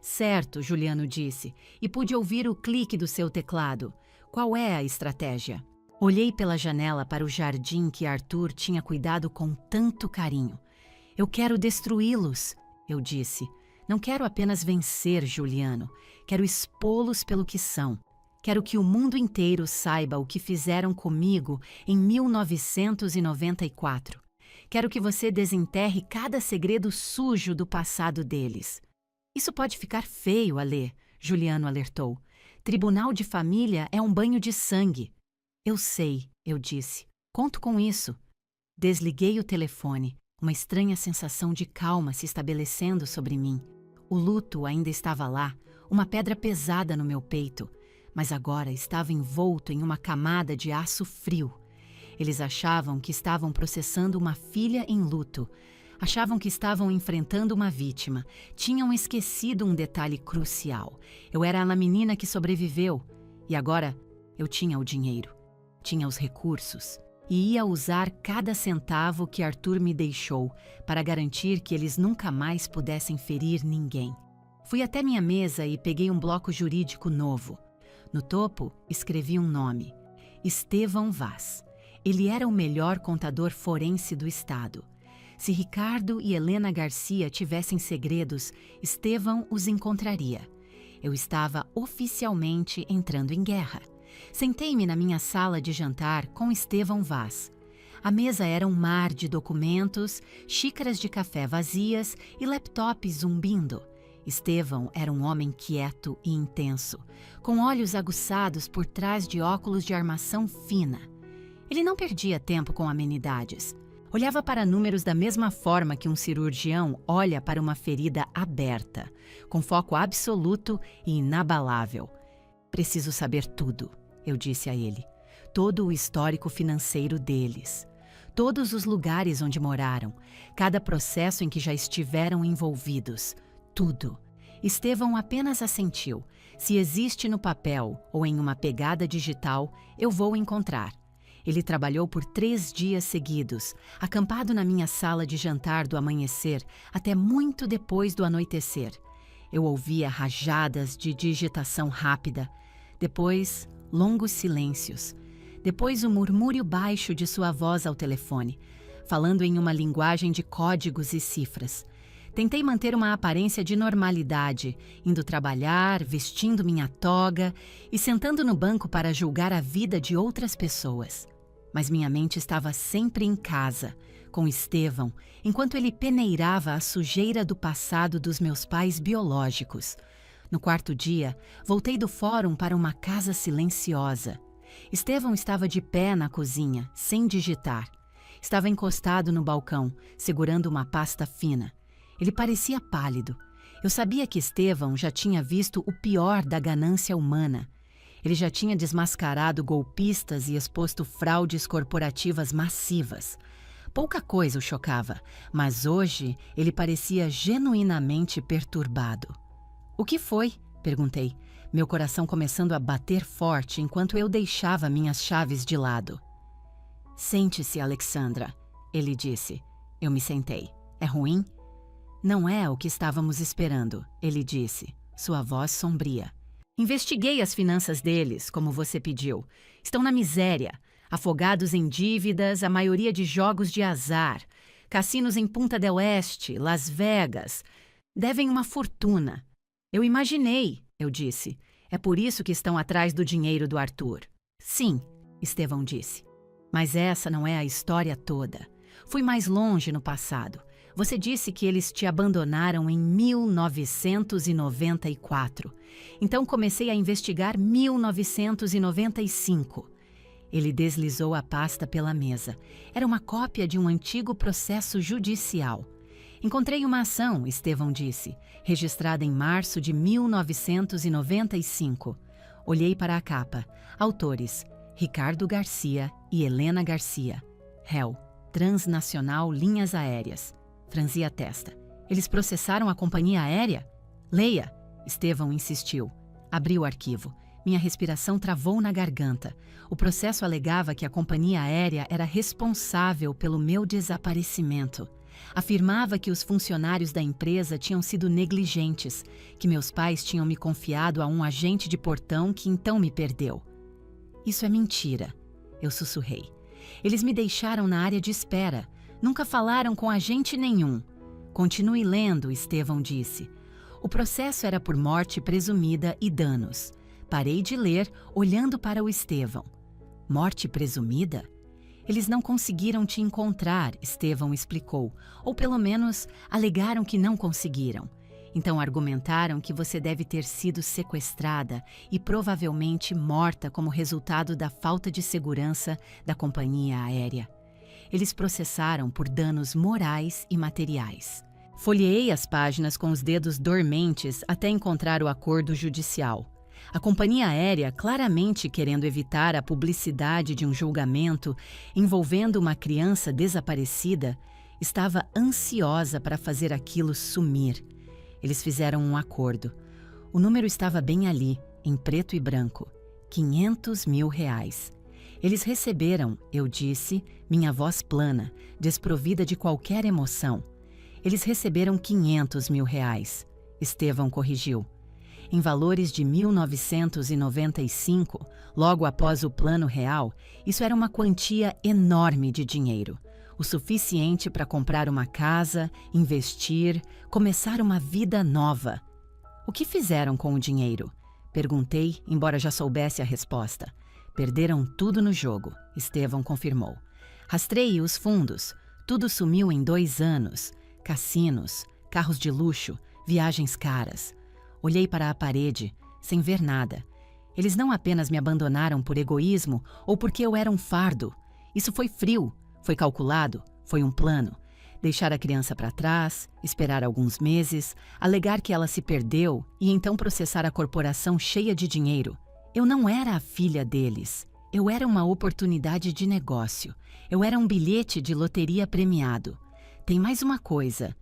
Certo, Juliano disse, e pude ouvir o clique do seu teclado. Qual é a estratégia? Olhei pela janela para o jardim que Arthur tinha cuidado com tanto carinho. Eu quero destruí-los, eu disse. Não quero apenas vencer, Juliano. Quero expô-los pelo que são. Quero que o mundo inteiro saiba o que fizeram comigo em 1994. Quero que você desenterre cada segredo sujo do passado deles. Isso pode ficar feio, Alê, Juliano alertou. Tribunal de família é um banho de sangue. Eu sei, eu disse. Conto com isso. Desliguei o telefone. Uma estranha sensação de calma se estabelecendo sobre mim. O luto ainda estava lá, uma pedra pesada no meu peito, mas agora estava envolto em uma camada de aço frio. Eles achavam que estavam processando uma filha em luto. Achavam que estavam enfrentando uma vítima. Tinham esquecido um detalhe crucial. Eu era a menina que sobreviveu. E agora eu tinha o dinheiro. Tinha os recursos. E ia usar cada centavo que Arthur me deixou para garantir que eles nunca mais pudessem ferir ninguém. Fui até minha mesa e peguei um bloco jurídico novo. No topo, escrevi um nome. Estevão Vaz. Ele era o melhor contador forense do estado. Se Ricardo e Helena Garcia tivessem segredos, Estevão os encontraria. Eu estava oficialmente entrando em guerra. Sentei-me na minha sala de jantar com Estevão Vaz. A mesa era um mar de documentos, xícaras de café vazias e laptops zumbindo. Estevão era um homem quieto e intenso, com olhos aguçados por trás de óculos de armação fina. Ele não perdia tempo com amenidades. Olhava para números da mesma forma que um cirurgião olha para uma ferida aberta, com foco absoluto e inabalável. Preciso saber tudo, eu disse a ele. Todo o histórico financeiro deles. Todos os lugares onde moraram. Cada processo em que já estiveram envolvidos. Tudo. Estevão apenas assentiu. Se existe no papel ou em uma pegada digital, eu vou encontrar. Ele trabalhou por 3 dias seguidos, acampado na minha sala de jantar do amanhecer até muito depois do anoitecer. Eu ouvia rajadas de digitação rápida, depois longos silêncios, depois o murmúrio baixo de sua voz ao telefone, falando em uma linguagem de códigos e cifras. Tentei manter uma aparência de normalidade, indo trabalhar, vestindo minha toga e sentando no banco para julgar a vida de outras pessoas. Mas minha mente estava sempre em casa, com Estevão, enquanto ele peneirava a sujeira do passado dos meus pais biológicos. No 4º dia, voltei do fórum para uma casa silenciosa. Estevão estava de pé na cozinha, sem digitar. Estava encostado no balcão, segurando uma pasta fina. Ele parecia pálido. Eu sabia que Estevão já tinha visto o pior da ganância humana. Ele já tinha desmascarado golpistas e exposto fraudes corporativas massivas. Pouca coisa o chocava, mas hoje ele parecia genuinamente perturbado. "O que foi?" perguntei, meu coração começando a bater forte enquanto eu deixava minhas chaves de lado. "Sente-se, Alexandra", ele disse. Eu me sentei. "É ruim?" "Não é o que estávamos esperando", ele disse, sua voz sombria. "Investiguei as finanças deles, como você pediu. Estão na miséria, afogados em dívidas, a maioria de jogos de azar, cassinos em Punta del Este, Las Vegas. Devem uma fortuna." "Eu imaginei", eu disse. "É por isso que estão atrás do dinheiro do Arthur." "Sim", Estevão disse. "Mas essa não é a história toda. Fui mais longe no passado. Você disse que eles te abandonaram em 1994. Então comecei a investigar 1995. Ele deslizou a pasta pela mesa. Era uma cópia de um antigo processo judicial. "Encontrei uma ação", Estevão disse, registrada em março de 1995. Olhei para a capa. Autores: Ricardo Garcia e Helena Garcia. Réu: Transnacional Linhas Aéreas. Franzi a testa. "Eles processaram a companhia aérea?" "Leia", Estevão insistiu. Abri o arquivo. Minha respiração travou na garganta. O processo alegava que a companhia aérea era responsável pelo meu desaparecimento. Afirmava que os funcionários da empresa tinham sido negligentes, que meus pais tinham me confiado a um agente de portão que então me perdeu. "Isso é mentira", eu sussurrei. "Eles me deixaram na área de espera. Nunca falaram com agente nenhum." "Continue lendo", Estevão disse. O processo era por morte presumida e danos. Parei de ler, olhando para o Estevão. "Morte presumida?" "Eles não conseguiram te encontrar", Estevão explicou. "Ou pelo menos alegaram que não conseguiram. Então argumentaram que você deve ter sido sequestrada e provavelmente morta como resultado da falta de segurança da companhia aérea. Eles processaram por danos morais e materiais." Folheei as páginas com os dedos dormentes até encontrar o acordo judicial. A companhia aérea, claramente querendo evitar a publicidade de um julgamento envolvendo uma criança desaparecida, estava ansiosa para fazer aquilo sumir. Eles fizeram um acordo. O número estava bem ali, em preto e branco: R$500 mil. Eles receberam, eu disse, minha voz plana, desprovida de qualquer emoção. "Eles receberam R$500 mil", Estevão corrigiu. Em valores de 1995, logo após o Plano Real, isso era uma quantia enorme de dinheiro. O suficiente para comprar uma casa, investir, começar uma vida nova. "O que fizeram com o dinheiro?" perguntei, embora já soubesse a resposta. "Perderam tudo no jogo", Estevão confirmou. "Rastreie os fundos. Tudo sumiu em 2 anos. Cassinos, carros de luxo, viagens caras." Olhei para a parede, sem ver nada. Eles não apenas me abandonaram por egoísmo ou porque eu era um fardo. Isso foi frio, foi calculado, foi um plano. Deixar a criança para trás, esperar alguns meses, alegar que ela se perdeu e então processar a corporação cheia de dinheiro. Eu não era a filha deles. Eu era uma oportunidade de negócio. Eu era um bilhete de loteria premiado. "Tem mais uma coisa",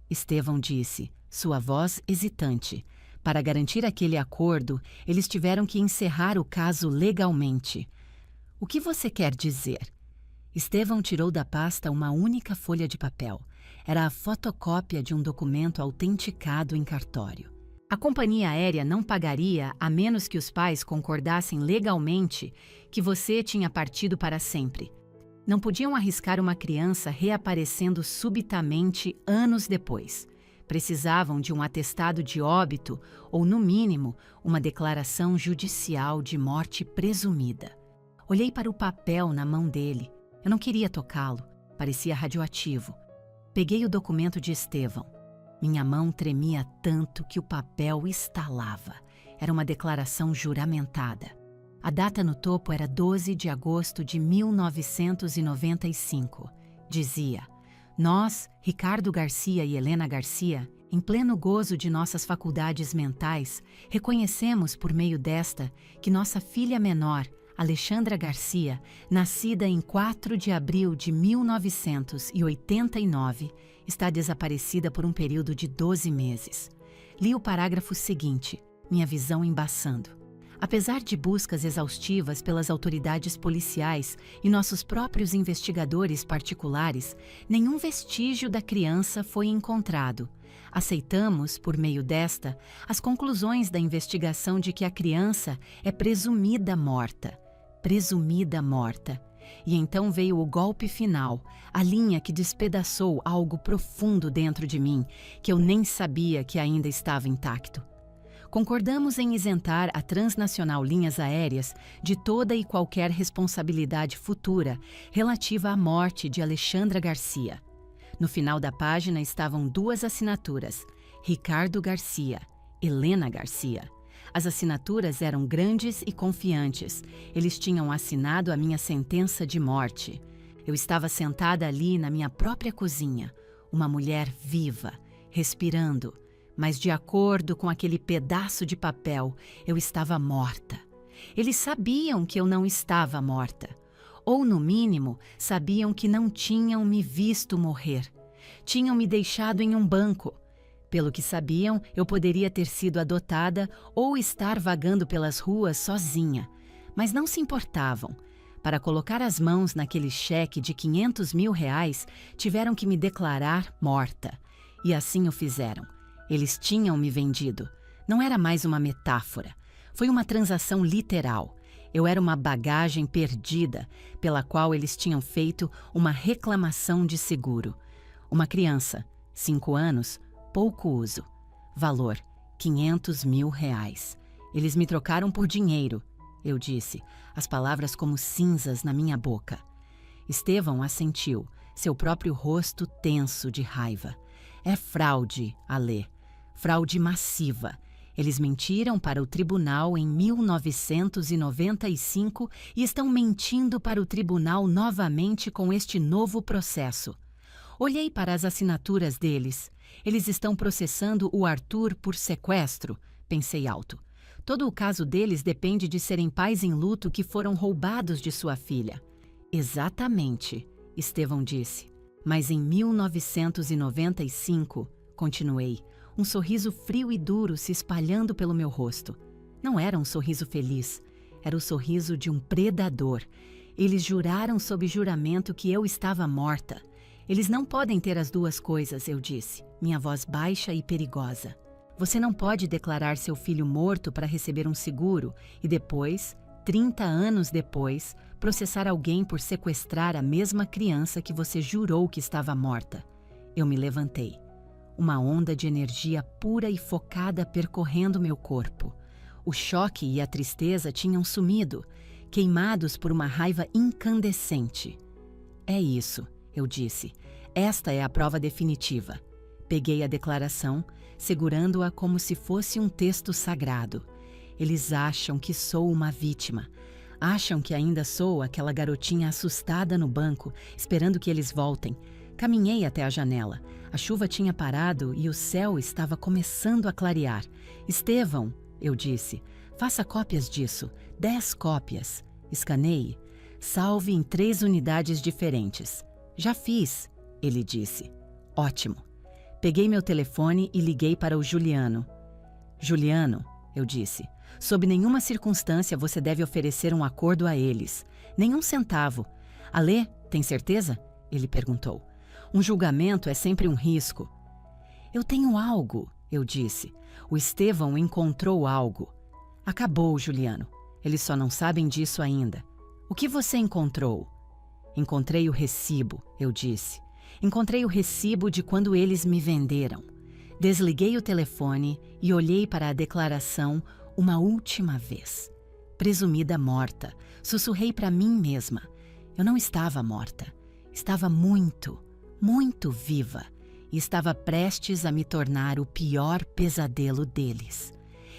Estevão disse, sua voz hesitante. "Para garantir aquele acordo, eles tiveram que encerrar o caso legalmente." "O que você quer dizer?" Estevão tirou da pasta uma única folha de papel. Era a fotocópia de um documento autenticado em cartório. A companhia aérea não pagaria a menos que os pais concordassem legalmente que você tinha partido para sempre. Não podiam arriscar uma criança reaparecendo subitamente anos depois. Precisavam de um atestado de óbito ou, no mínimo, uma declaração judicial de morte presumida. Olhei para o papel na mão dele. Eu não queria tocá-lo. Parecia radioativo. Peguei o documento de Estevão. Minha mão tremia tanto que o papel estalava. Era uma declaração juramentada. A data no topo era 12 de agosto de 1995. Dizia: "Nós, Ricardo Garcia e Helena Garcia, em pleno gozo de nossas faculdades mentais, reconhecemos por meio desta que nossa filha menor, Alexandra Garcia, nascida em 4 de abril de 1989, está desaparecida por um período de 12 meses. Li o parágrafo seguinte, minha visão embaçando. Apesar de buscas exaustivas pelas autoridades policiais e nossos próprios investigadores particulares, nenhum vestígio da criança foi encontrado. Aceitamos, por meio desta, as conclusões da investigação de que a criança é presumida morta. Presumida morta. E então veio o golpe final, a linha que despedaçou algo profundo dentro de mim, que eu nem sabia que ainda estava intacto. Concordamos em isentar a Transnacional Linhas Aéreas de toda e qualquer responsabilidade futura relativa à morte de Alexandra Garcia. No final da página estavam 2 assinaturas, Ricardo Garcia, Helena Garcia. As assinaturas eram grandes e confiantes. Eles tinham assinado a minha sentença de morte. Eu estava sentada ali na minha própria cozinha, uma mulher viva, respirando, mas de acordo com aquele pedaço de papel, eu estava morta. Eles sabiam que eu não estava morta. Ou, no mínimo, sabiam que não tinham me visto morrer. Tinham me deixado em um banco. Pelo que sabiam, eu poderia ter sido adotada ou estar vagando pelas ruas sozinha. Mas não se importavam. Para colocar as mãos naquele cheque de R$500 mil, tiveram que me declarar morta. E assim o fizeram. Eles tinham me vendido. Não era mais uma metáfora. Foi uma transação literal. Eu era uma bagagem perdida, pela qual eles tinham feito uma reclamação de seguro. Uma criança, 5 anos, pouco uso. Valor, R$500 mil. Eles me trocaram por dinheiro, eu disse, as palavras como cinzas na minha boca. Estevão assentiu, seu próprio rosto tenso de raiva. É fraude, Alê. Fraude massiva. Eles mentiram para o tribunal em 1995 e estão mentindo para o tribunal novamente com este novo processo. Olhei para as assinaturas deles. Eles estão processando o Arthur por sequestro, pensei alto. Todo o caso deles depende de serem pais em luto que foram roubados de sua filha. Exatamente, Estevão disse. Mas em 1995, continuei, um sorriso frio e duro se espalhando pelo meu rosto. Não era um sorriso feliz, era o sorriso de um predador. Eles juraram sob juramento que eu estava morta. Eles não podem ter as duas coisas, eu disse, minha voz baixa e perigosa. Você não pode declarar seu filho morto para receber um seguro e depois, 30 anos depois, processar alguém por sequestrar a mesma criança que você jurou que estava morta. Eu me levantei. Uma onda de energia pura e focada percorrendo meu corpo. O choque e a tristeza tinham sumido, queimados por uma raiva incandescente. É isso, eu disse. Esta é a prova definitiva. Peguei a declaração, segurando-a como se fosse um texto sagrado. Eles acham que sou uma vítima. Acham que ainda sou aquela garotinha assustada no banco, esperando que eles voltem. Caminhei até a janela. A chuva tinha parado e o céu estava começando a clarear. Estevão, eu disse, faça cópias disso, 10 cópias. Escaneie. Salve em 3 unidades diferentes. Já fiz, ele disse. Ótimo. Peguei meu telefone e liguei para o Juliano. Juliano, eu disse, sob nenhuma circunstância você deve oferecer um acordo a eles. Nem um centavo. Alê, tem certeza? Ele perguntou. Um julgamento é sempre um risco. Eu tenho algo, eu disse. O Estevão encontrou algo. Acabou, Juliano. Eles só não sabem disso ainda. O que você encontrou? Encontrei o recibo, eu disse. Encontrei o recibo de quando eles me venderam. Desliguei o telefone e olhei para a declaração uma última vez. Presumida morta, sussurrei para mim mesma. Eu não estava morta. Estava muito viva e estava prestes a me tornar o pior pesadelo deles.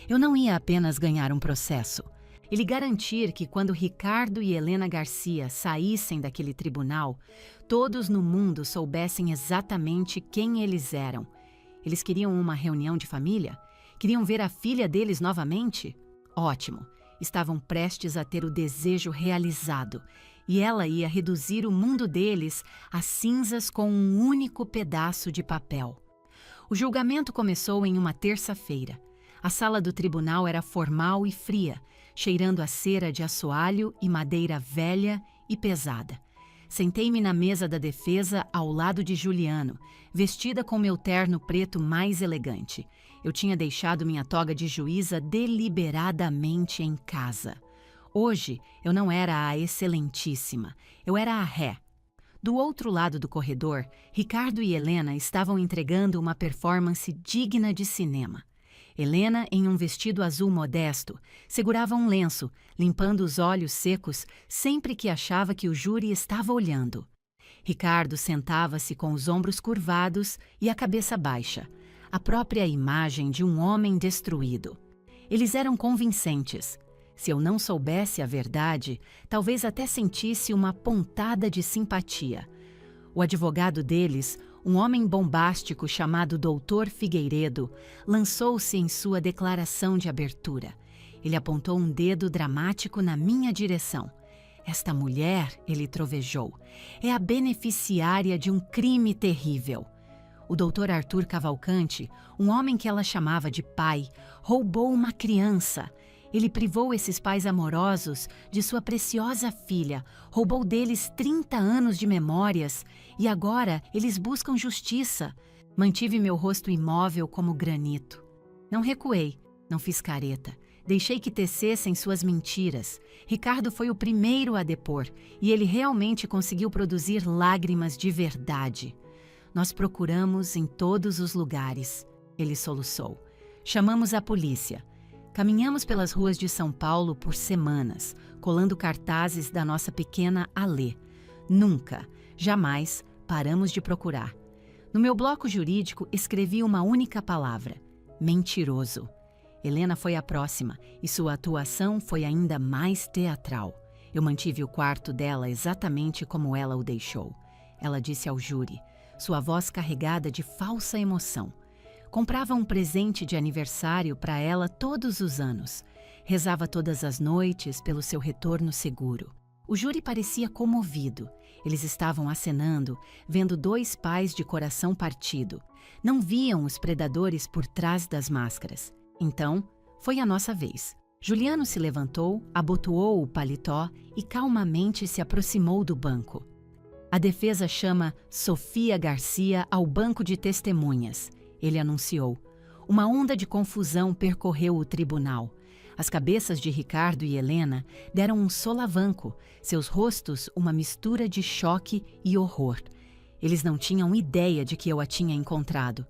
Eu não ia apenas ganhar um processo. Ele garantir que quando Ricardo e Helena Garcia saíssem daquele tribunal, todos no mundo soubessem exatamente quem eles eram. Eles queriam uma reunião de família? Queriam ver a filha deles novamente? Ótimo. estavam prestes a ter o desejo realizado, e ela ia reduzir o mundo deles a cinzas com um único pedaço de papel. O julgamento começou em uma terça-feira. A sala do tribunal era formal e fria, cheirando a cera de assoalho e madeira velha e pesada. Sentei-me na mesa da defesa ao lado de Juliano, vestida com meu terno preto mais elegante. Eu tinha deixado minha toga de juíza deliberadamente em casa. Hoje, eu não era a excelentíssima, eu era a ré. Do outro lado do corredor, Ricardo e Helena estavam entregando uma performance digna de cinema. Helena, em um vestido azul modesto, segurava um lenço, limpando os olhos secos sempre que achava que o júri estava olhando. Ricardo sentava-se com os ombros curvados e a cabeça baixa, a própria imagem de um homem destruído. Eles eram convincentes. Se eu não soubesse a verdade, talvez até sentisse uma pontada de simpatia. O advogado deles, um homem bombástico chamado Dr. Figueiredo, lançou-se em sua declaração de abertura. Ele apontou um dedo dramático na minha direção. Esta mulher, ele trovejou, é a beneficiária de um crime terrível. O Dr. Arthur Cavalcante, um homem que ela chamava de pai, roubou uma criança. Ele privou esses pais amorosos de sua preciosa filha, roubou deles 30 anos de memórias e agora eles buscam justiça. Mantive meu rosto imóvel como granito. Não recuei, não fiz careta. Deixei que tecessem suas mentiras. Ricardo foi o primeiro a depor e ele realmente conseguiu produzir lágrimas de verdade. Nós procuramos em todos os lugares, ele soluçou. Chamamos a polícia. Caminhamos pelas ruas de São Paulo por semanas, colando cartazes da nossa pequena Alê. Nunca, jamais, paramos de procurar. No meu bloco jurídico, escrevi uma única palavra: mentiroso. Helena foi a próxima, e sua atuação foi ainda mais teatral. Eu mantive o quarto dela exatamente como ela o deixou. Ela disse ao júri, sua voz carregada de falsa emoção. Comprava um presente de aniversário para ela todos os anos. Rezava todas as noites pelo seu retorno seguro. O júri parecia comovido. Eles estavam acenando, vendo dois pais de coração partido. Não viam os predadores por trás das máscaras. Então, foi a nossa vez. Juliano se levantou, abotoou o paletó e calmamente se aproximou do banco. A defesa chama Sofia Garcia ao banco de testemunhas. Ele anunciou. Uma onda de confusão percorreu o tribunal. As cabeças de Ricardo e Helena deram um solavanco, seus rostos uma mistura de choque e horror. Eles não tinham ideia de que eu a tinha encontrado.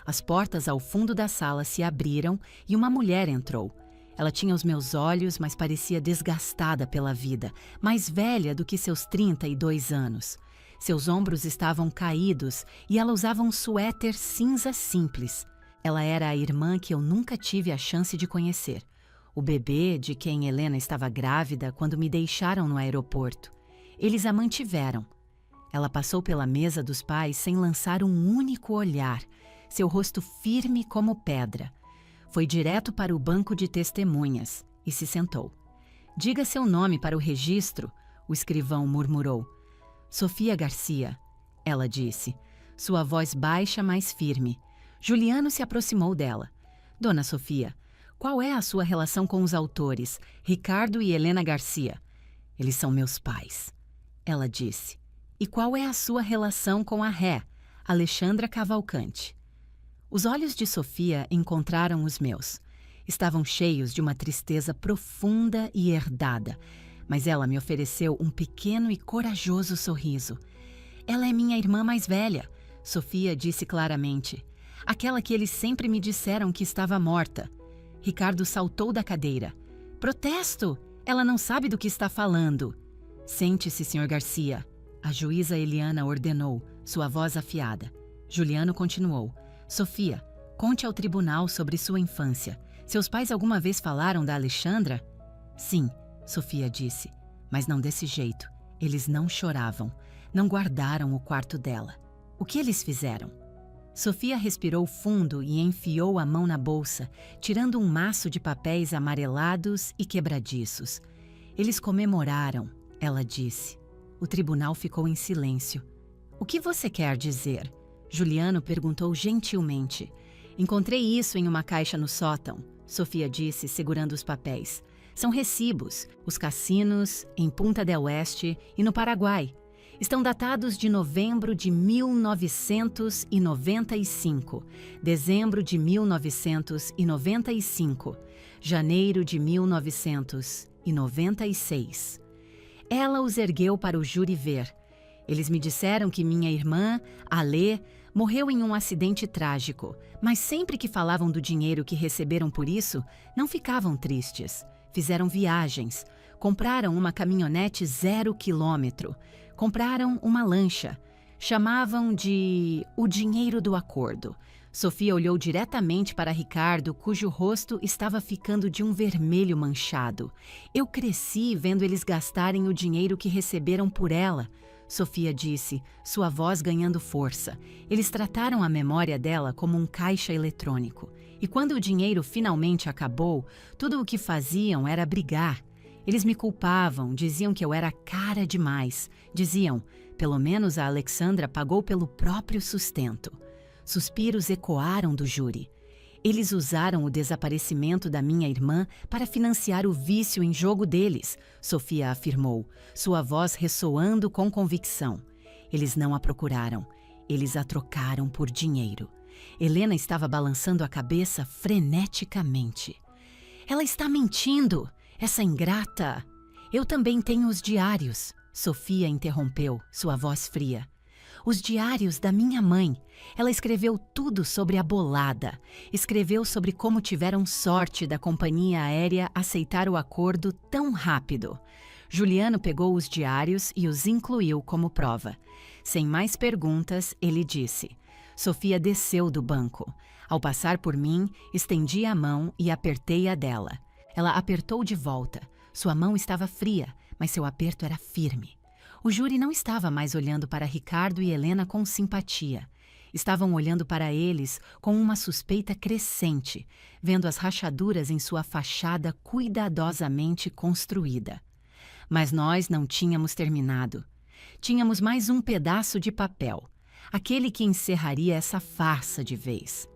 As portas ao fundo da sala se abriram e uma mulher entrou. Ela tinha os meus olhos, mas parecia desgastada pela vida, mais velha do que seus 32 anos. Seus ombros estavam caídos e ela usava um suéter cinza simples. Ela era a irmã que eu nunca tive a chance de conhecer. O bebê de quem Helena estava grávida quando me deixaram no aeroporto. Eles a mantiveram. Ela passou pela mesa dos pais sem lançar um único olhar, seu rosto firme como pedra. Foi direto para o banco de testemunhas e se sentou. Diga seu nome para o registro, o escrivão murmurou. Sofia Garcia, ela disse, sua voz baixa, mas firme. Juliano se aproximou dela. Dona Sofia, qual é a sua relação com os autores, Ricardo e Helena Garcia? Eles são meus pais, ela disse. E qual é a sua relação com a ré, Alexandra Cavalcante? Os olhos de Sofia encontraram os meus. Estavam cheios de uma tristeza profunda e herdada, mas ela me ofereceu um pequeno e corajoso sorriso. Ela é minha irmã mais velha, Sofia disse claramente. Aquela que eles sempre me disseram que estava morta. Ricardo saltou da cadeira. Protesto! Ela não sabe do que está falando. Sente-se, Sr. Garcia, a juíza Eliana ordenou, sua voz afiada. Juliano continuou. Sofia, conte ao tribunal sobre sua infância. Seus pais alguma vez falaram da Alexandra? Sim, Sofia disse, mas não desse jeito. Eles não choravam, não guardaram o quarto dela. O que eles fizeram? Sofia respirou fundo e enfiou a mão na bolsa, tirando um maço de papéis amarelados e quebradiços. Eles comemoraram, ela disse. O tribunal ficou em silêncio. O que você quer dizer? Juliano perguntou gentilmente. Encontrei isso em uma caixa no sótão, Sofia disse, segurando os papéis. São recibos, os cassinos em Punta del Oeste e no Paraguai. Estão datados de novembro de 1995, dezembro de 1995, janeiro de 1996. Ela os ergueu para o júri ver. Eles me disseram que minha irmã, Alê, morreu em um acidente trágico, mas sempre que falavam do dinheiro que receberam por isso, não ficavam tristes. Fizeram viagens, compraram uma caminhonete 0 quilômetro, compraram uma lancha. Chamavam de o dinheiro do acordo. Sofia olhou diretamente para Ricardo, cujo rosto estava ficando de um vermelho manchado. Eu cresci vendo eles gastarem o dinheiro que receberam por ela, Sofia disse, sua voz ganhando força. Eles trataram a memória dela como um caixa eletrônico. E quando o dinheiro finalmente acabou, tudo o que faziam era brigar. Eles me culpavam, diziam que eu era cara demais. Diziam, pelo menos a Alexandra pagou pelo próprio sustento. Suspiros ecoaram do júri. Eles usaram o desaparecimento da minha irmã para financiar o vício em jogo deles, Sofia afirmou, sua voz ressoando com convicção. Eles não a procuraram. Eles a trocaram por dinheiro. Helena estava balançando a cabeça freneticamente. Ela está mentindo, essa ingrata. Eu também tenho os diários, Sofia interrompeu, sua voz fria. Os diários da minha mãe. Ela escreveu tudo sobre a bolada. Escreveu sobre como tiveram sorte da companhia aérea aceitar o acordo tão rápido. Juliano pegou os diários e os incluiu como prova. Sem mais perguntas, ele disse. Sofia desceu do banco. Ao passar por mim, estendi a mão e apertei a dela. Ela apertou de volta. Sua mão estava fria, mas seu aperto era firme. O júri não estava mais olhando para Ricardo e Helena com simpatia. Estavam olhando para eles com uma suspeita crescente, vendo as rachaduras em sua fachada cuidadosamente construída. Mas nós não tínhamos terminado. Tínhamos mais um pedaço de papel, aquele que encerraria essa farsa de vez.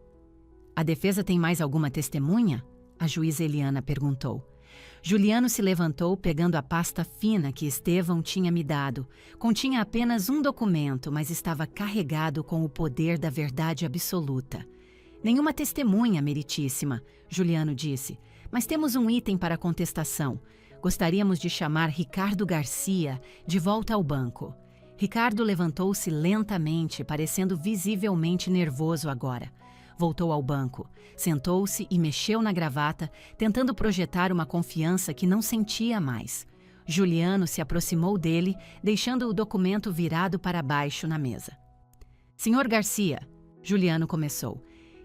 A defesa tem mais alguma testemunha? A juíza Eliana perguntou. Juliano se levantou pegando a pasta fina que Estevão tinha me dado. Continha apenas um documento, mas estava carregado com o poder da verdade absoluta. Nenhuma testemunha, meritíssima, Juliano disse. Mas temos um item para contestação. Gostaríamos de chamar Ricardo Garcia de volta ao banco. Ricardo levantou-se lentamente, parecendo visivelmente nervoso agora. Voltou ao banco, sentou-se e mexeu na gravata, tentando projetar uma confiança que não sentia mais. Juliano se aproximou dele, deixando o documento virado para baixo na mesa. Senhor Garcia, Juliano começou,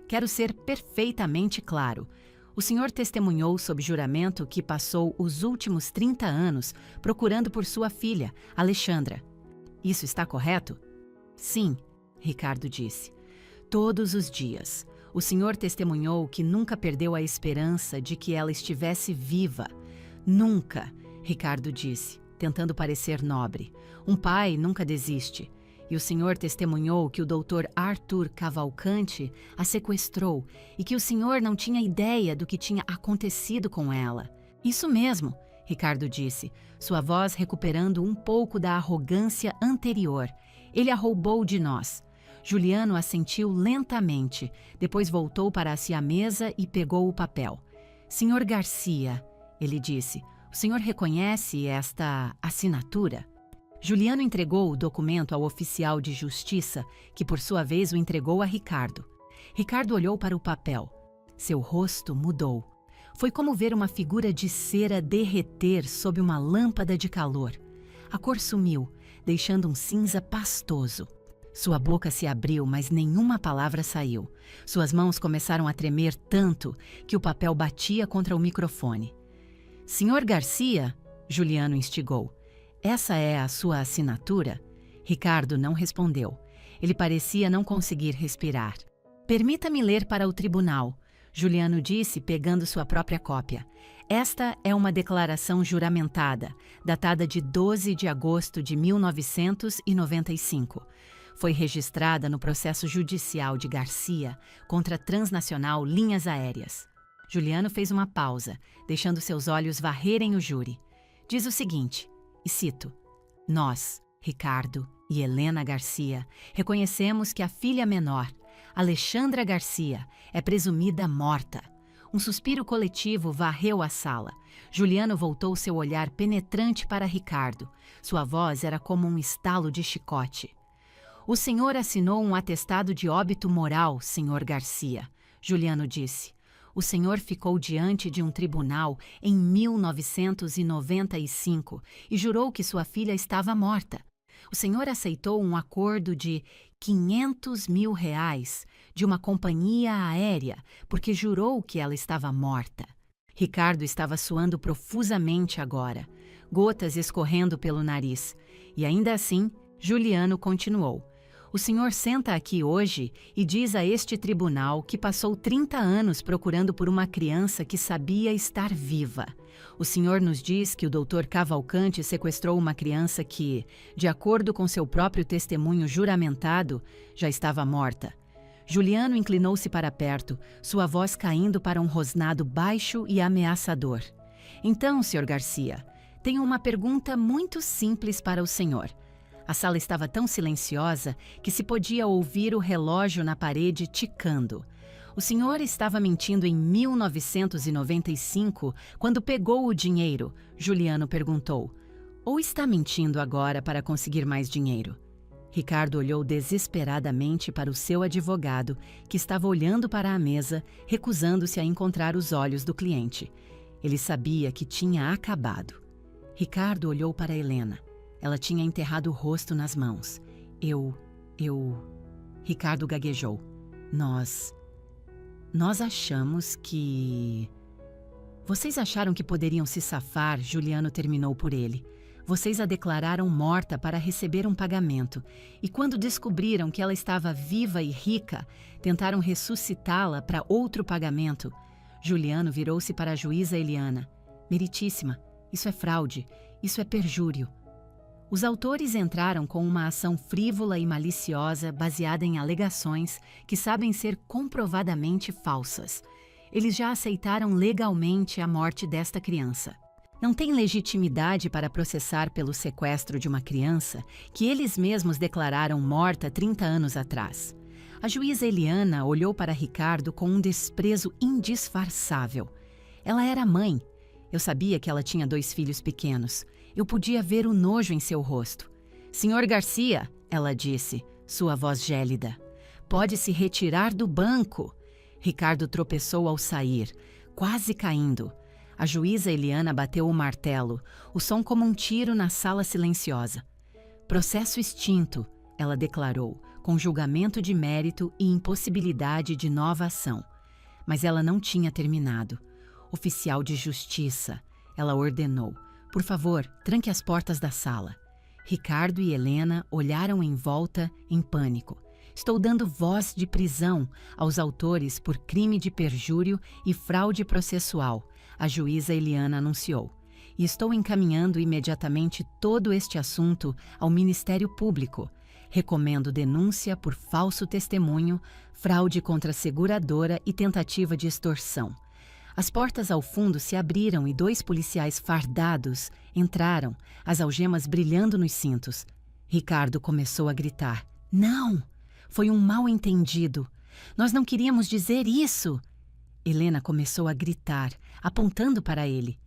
quero ser perfeitamente claro. O senhor testemunhou sob juramento que passou os últimos 30 anos procurando por sua filha, Alexandra. Isso está correto? Sim, Ricardo disse. Todos os dias. O senhor testemunhou que nunca perdeu a esperança de que ela estivesse viva. Nunca, Ricardo disse, tentando parecer nobre. Um pai nunca desiste. E o senhor testemunhou que o doutor Arthur Cavalcante a sequestrou e que o senhor não tinha ideia do que tinha acontecido com ela. Isso mesmo, Ricardo disse, sua voz recuperando um pouco da arrogância anterior. Ele a roubou de nós. Juliano assentiu lentamente, depois voltou para si a mesa e pegou o papel. Senhor Garcia, ele disse, o senhor reconhece esta assinatura? Juliano entregou o documento ao oficial de justiça, que por sua vez o entregou a Ricardo. Ricardo olhou para o papel. Seu rosto mudou. Foi como ver uma figura de cera derreter sob uma lâmpada de calor. A cor sumiu, deixando um cinza pastoso. Sua boca se abriu, mas nenhuma palavra saiu. Suas mãos começaram a tremer tanto que o papel batia contra o microfone. Senhor Garcia, Juliano instigou, essa é a sua assinatura? Ricardo não respondeu. Ele parecia não conseguir respirar. "Permita-me ler para o tribunal", Juliano disse, pegando sua própria cópia. "Esta é uma declaração juramentada, datada de 12 de agosto de 1995. Foi registrada no processo judicial de Garcia contra a transnacional Linhas Aéreas." Juliano fez uma pausa, deixando seus olhos varrerem o júri. Diz o seguinte, e cito: "Nós, Ricardo e Helena Garcia, reconhecemos que a filha menor, Alexandra Garcia, é presumida morta." Um suspiro coletivo varreu a sala. Juliano voltou seu olhar penetrante para Ricardo. Sua voz era como um estalo de chicote. "O senhor assinou um atestado de óbito moral, senhor Garcia", Juliano disse. "O senhor ficou diante de um tribunal em 1995 e jurou que sua filha estava morta. O senhor aceitou um acordo de R$ 500 mil de uma companhia aérea porque jurou que ela estava morta." Ricardo estava suando profusamente agora, gotas escorrendo pelo nariz. E ainda assim, Juliano continuou: "O senhor senta aqui hoje e diz a este tribunal que passou 30 anos procurando por uma criança que sabia estar viva. O senhor nos diz que o Dr. Cavalcante sequestrou uma criança que, de acordo com seu próprio testemunho juramentado, já estava morta." Juliano inclinou-se para perto, sua voz caindo para um rosnado baixo e ameaçador. "Então, Sr. Garcia, tenho uma pergunta muito simples para o senhor." A sala estava tão silenciosa que se podia ouvir o relógio na parede ticando. "O senhor estava mentindo em 1995, quando pegou o dinheiro?" Juliano perguntou. "Ou está mentindo agora para conseguir mais dinheiro?" Ricardo olhou desesperadamente para o seu advogado, que estava olhando para a mesa, recusando-se a encontrar os olhos do cliente. Ele sabia que tinha acabado. Ricardo olhou para Helena. Ela tinha enterrado o rosto nas mãos. Eu... Ricardo gaguejou. Nós achamos que... Vocês acharam que poderiam se safar?" Juliano terminou por ele. "Vocês a declararam morta para receber um pagamento. E quando descobriram que ela estava viva e rica, tentaram ressuscitá-la para outro pagamento." Juliano virou-se para a juíza Eliana. "Meritíssima, isso é fraude, isso é perjúrio." Os autores entraram com uma ação frívola e maliciosa baseada em alegações que sabem ser comprovadamente falsas. Eles já aceitaram legalmente a morte desta criança. Não têm legitimidade para processar pelo sequestro de uma criança que eles mesmos declararam morta 30 anos atrás. A juíza Eliana olhou para Ricardo com um desprezo indisfarçável. Ela era mãe. Eu sabia que ela tinha 2 filhos pequenos. Eu podia ver o nojo em seu rosto. "Senhor Garcia", ela disse, sua voz gélida, "pode se retirar do banco." Ricardo tropeçou ao sair, quase caindo. A juíza Eliana bateu o martelo, o som como um tiro na sala silenciosa. "Processo extinto", ela declarou, com julgamento de mérito e impossibilidade de nova ação. Mas ela não tinha terminado. "Oficial de justiça", ela ordenou. "Por favor, tranque as portas da sala." Ricardo e Helena olharam em volta em pânico. "Estou dando voz de prisão aos autores por crime de perjúrio e fraude processual", a juíza Eliana anunciou. "E estou encaminhando imediatamente todo este assunto ao Ministério Público. Recomendo denúncia por falso testemunho, fraude contra a seguradora e tentativa de extorsão." As portas ao fundo se abriram e 2 policiais fardados entraram, as algemas brilhando nos cintos. Ricardo começou a gritar. "Não! Foi um mal-entendido. Nós não queríamos dizer isso!" Helena começou a gritar, apontando para ele.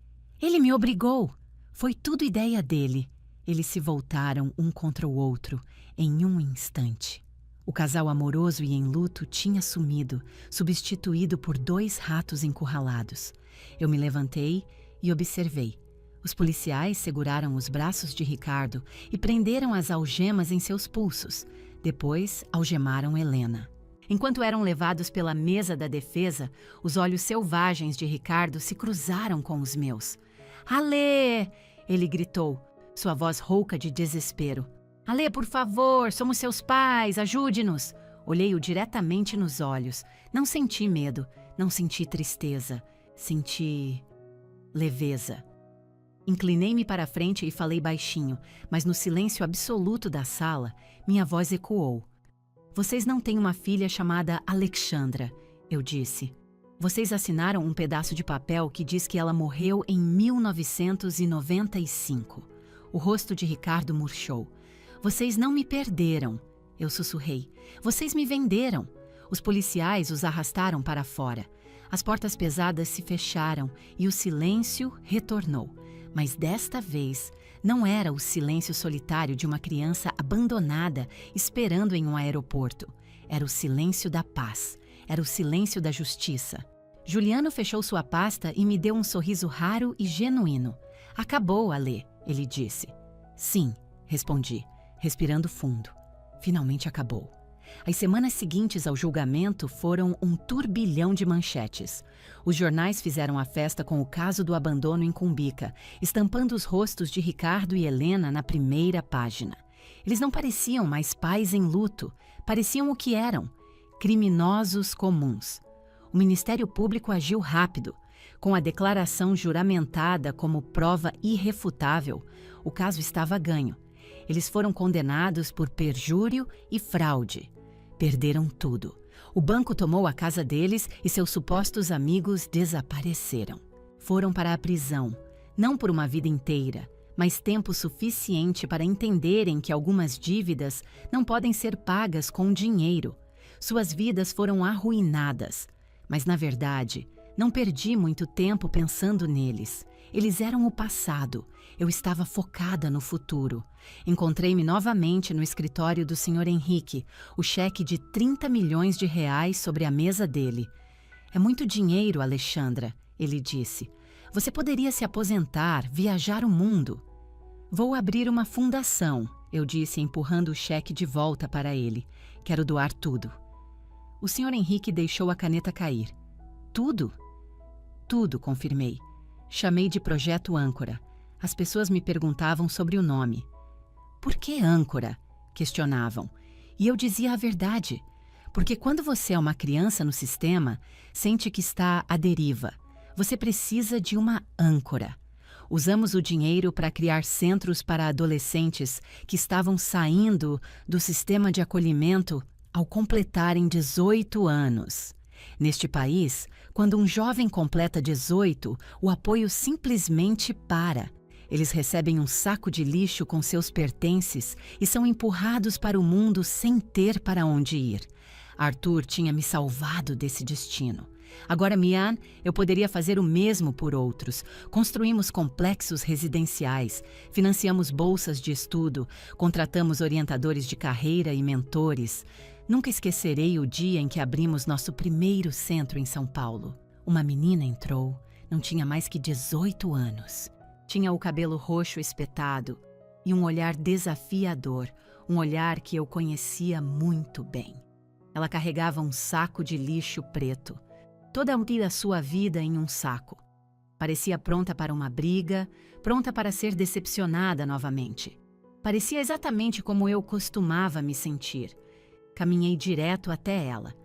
"Ele me obrigou! Foi tudo ideia dele." Eles se voltaram um contra o outro em um instante. O casal amoroso e em luto tinha sumido, substituído por 2 ratos encurralados. Eu me levantei e observei. Os policiais seguraram os braços de Ricardo e prenderam as algemas em seus pulsos. Depois, algemaram Helena. Enquanto eram levados pela mesa da defesa, os olhos selvagens de Ricardo se cruzaram com os meus. "Alê!" ele gritou, sua voz rouca de desespero. Alê, por favor, somos seus pais, ajude-nos. Olhei-o diretamente nos olhos. Não senti medo, não senti tristeza. Senti leveza. Inclinei-me para a frente e falei baixinho, mas no silêncio absoluto da sala, minha voz ecoou. Vocês não têm uma filha chamada Alexandra, eu disse. Vocês assinaram um pedaço de papel que diz que ela morreu em 1995. O rosto de Ricardo murchou. Vocês não me perderam, eu sussurrei. Vocês me venderam. Os policiais os arrastaram para fora. As portas pesadas se fecharam e o silêncio retornou. Mas desta vez, não era o silêncio solitário de uma criança abandonada esperando em um aeroporto. Era o silêncio da paz. Era o silêncio da justiça. Juliano fechou sua pasta e me deu um sorriso raro e genuíno. Acabou, Alê, ele disse. Sim, respondi, respirando fundo. Finalmente acabou. As semanas seguintes ao julgamento foram um turbilhão de manchetes. Os jornais fizeram a festa com o caso do abandono em Cumbica, estampando os rostos de Ricardo e Helena na primeira página. Eles não pareciam mais pais em luto, pareciam o que eram, criminosos comuns. O Ministério Público agiu rápido. Com a declaração juramentada como prova irrefutável, o caso estava ganho. Eles foram condenados por perjúrio e fraude. Perderam tudo. O banco tomou a casa deles e seus supostos amigos desapareceram. Foram para a prisão, não por uma vida inteira, mas tempo suficiente para entenderem que algumas dívidas não podem ser pagas com dinheiro. Suas vidas foram arruinadas. Mas, na verdade, não perdi muito tempo pensando neles. Eles eram o passado. Eu estava focada no futuro. Encontrei-me novamente no escritório do Sr. Henrique, o cheque de 30 milhões de reais sobre a mesa dele. É muito dinheiro, Alexandra, ele disse. Você poderia se aposentar, viajar o mundo. Vou abrir uma fundação, eu disse, empurrando o cheque de volta para ele. Quero doar tudo. O Sr. Henrique deixou a caneta cair. Tudo? Tudo, confirmei. Chamei de Projeto Âncora. As pessoas me perguntavam sobre o nome. Por que âncora? Questionavam. E eu dizia a verdade. Porque quando você é uma criança no sistema, sente que está à deriva. Você precisa de uma âncora. Usamos o dinheiro para criar centros para adolescentes que estavam saindo do sistema de acolhimento ao completarem 18 anos. Neste país, quando um jovem completa 18, o apoio simplesmente para. Eles recebem um saco de lixo com seus pertences e são empurrados para o mundo sem ter para onde ir. Arthur tinha me salvado desse destino. Agora, Mian, eu poderia fazer o mesmo por outros. Construímos complexos residenciais, financiamos bolsas de estudo, contratamos orientadores de carreira e mentores. Nunca esquecerei o dia em que abrimos nosso primeiro centro em São Paulo. Uma menina entrou, não tinha mais que 18 anos. Tinha o cabelo roxo espetado e um olhar desafiador, um olhar que eu conhecia muito bem. Ela carregava um saco de lixo preto. Toda a sua vida em um saco. Parecia pronta para uma briga, pronta para ser decepcionada novamente. Parecia exatamente como eu costumava me sentir. Caminhei direto até ela.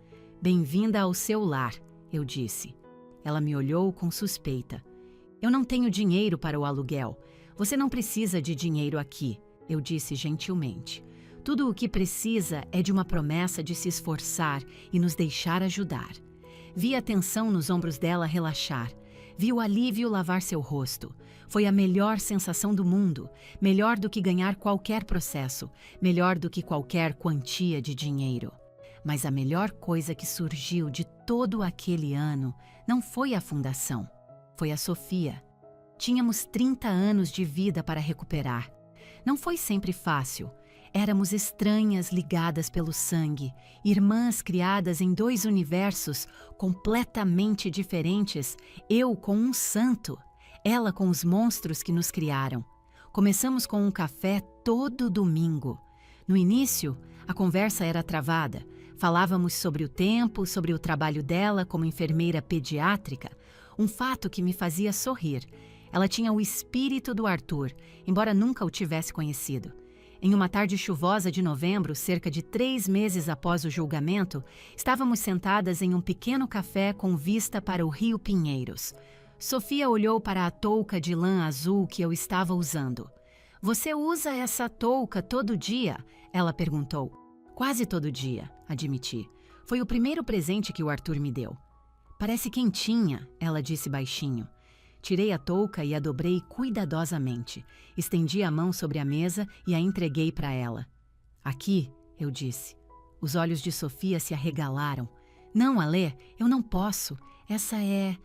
Bem-vinda ao seu lar, eu disse. Ela me olhou com suspeita. Eu não tenho dinheiro para o aluguel. Você não precisa de dinheiro aqui, eu disse gentilmente. Tudo o que precisa é de uma promessa de se esforçar e nos deixar ajudar. Vi a tensão nos ombros dela relaxar. Vi o alívio lavar seu rosto. Foi a melhor sensação do mundo. Melhor do que ganhar qualquer processo. Melhor do que qualquer quantia de dinheiro. Mas a melhor coisa que surgiu de todo aquele ano não foi a fundação. Foi a Sofia. Tínhamos 30 anos de vida para recuperar. Não foi sempre fácil. Éramos estranhas ligadas pelo sangue, irmãs criadas em 2 universos completamente diferentes, eu com um santo, ela com os monstros que nos criaram. Começamos com um café todo domingo. No início, a conversa era travada. Falávamos sobre o tempo, sobre o trabalho dela como enfermeira pediátrica, um fato que me fazia sorrir. Ela tinha o espírito do Arthur, embora nunca o tivesse conhecido. Em uma tarde chuvosa de novembro, cerca de 3 meses após o julgamento, estávamos sentadas em um pequeno café com vista para o Rio Pinheiros. Sofia olhou para a touca de lã azul que eu estava usando. "Você usa essa touca todo dia?" ela perguntou. "Quase todo dia", admiti. "Foi o primeiro presente que o Arthur me deu." "Parece quentinha", ela disse baixinho. Tirei a touca e a dobrei cuidadosamente. Estendi a mão sobre a mesa e a entreguei para ela. "Aqui", eu disse. Os olhos de Sofia se arregalaram. "Não, Alê, eu não posso. Essa é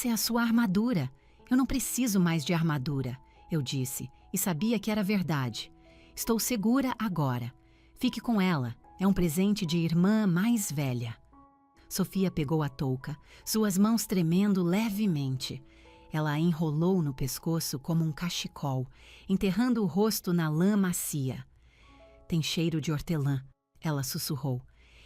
a sua armadura. Eu não preciso mais de armadura", eu disse, e sabia que era verdade. "Estou segura agora. Fique com ela. É um presente de irmã mais velha." Sofia pegou a touca, suas mãos tremendo levemente. Ela a enrolou no pescoço como um cachecol, enterrando o rosto na lã macia. "Tem cheiro de hortelã", ela sussurrou.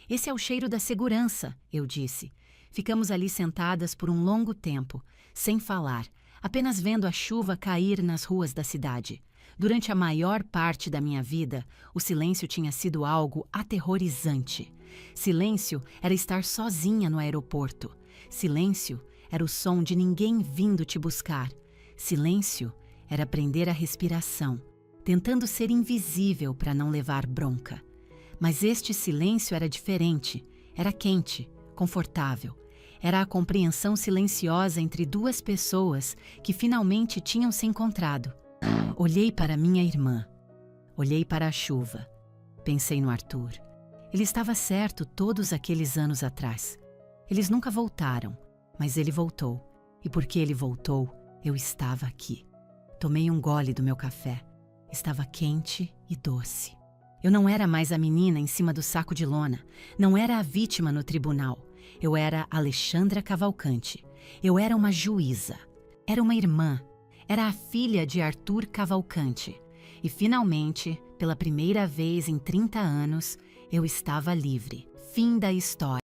"Esse é o cheiro da segurança", eu disse. Ficamos ali sentadas por um longo tempo, sem falar, apenas vendo a chuva cair nas ruas da cidade. Durante a maior parte da minha vida, o silêncio tinha sido algo aterrorizante. Silêncio era estar sozinha no aeroporto. Silêncio era o som de ninguém vindo te buscar. Silêncio era prender a respiração, tentando ser invisível para não levar bronca. Mas este silêncio era diferente, era quente, confortável. Era a compreensão silenciosa entre duas pessoas que finalmente tinham se encontrado. Olhei para minha irmã. Olhei para a chuva. Pensei no Arthur. Ele estava certo todos aqueles anos atrás. Eles nunca voltaram, mas ele voltou. E porque ele voltou, eu estava aqui. Tomei um gole do meu café. Estava quente e doce. Eu não era mais a menina em cima do saco de lona. Não era a vítima no tribunal. Eu era Alexandra Cavalcante. Eu era uma juíza. Era uma irmã. Era a filha de Arthur Cavalcante. E finalmente, pela primeira vez em 30 anos, eu estava livre. Fim da história.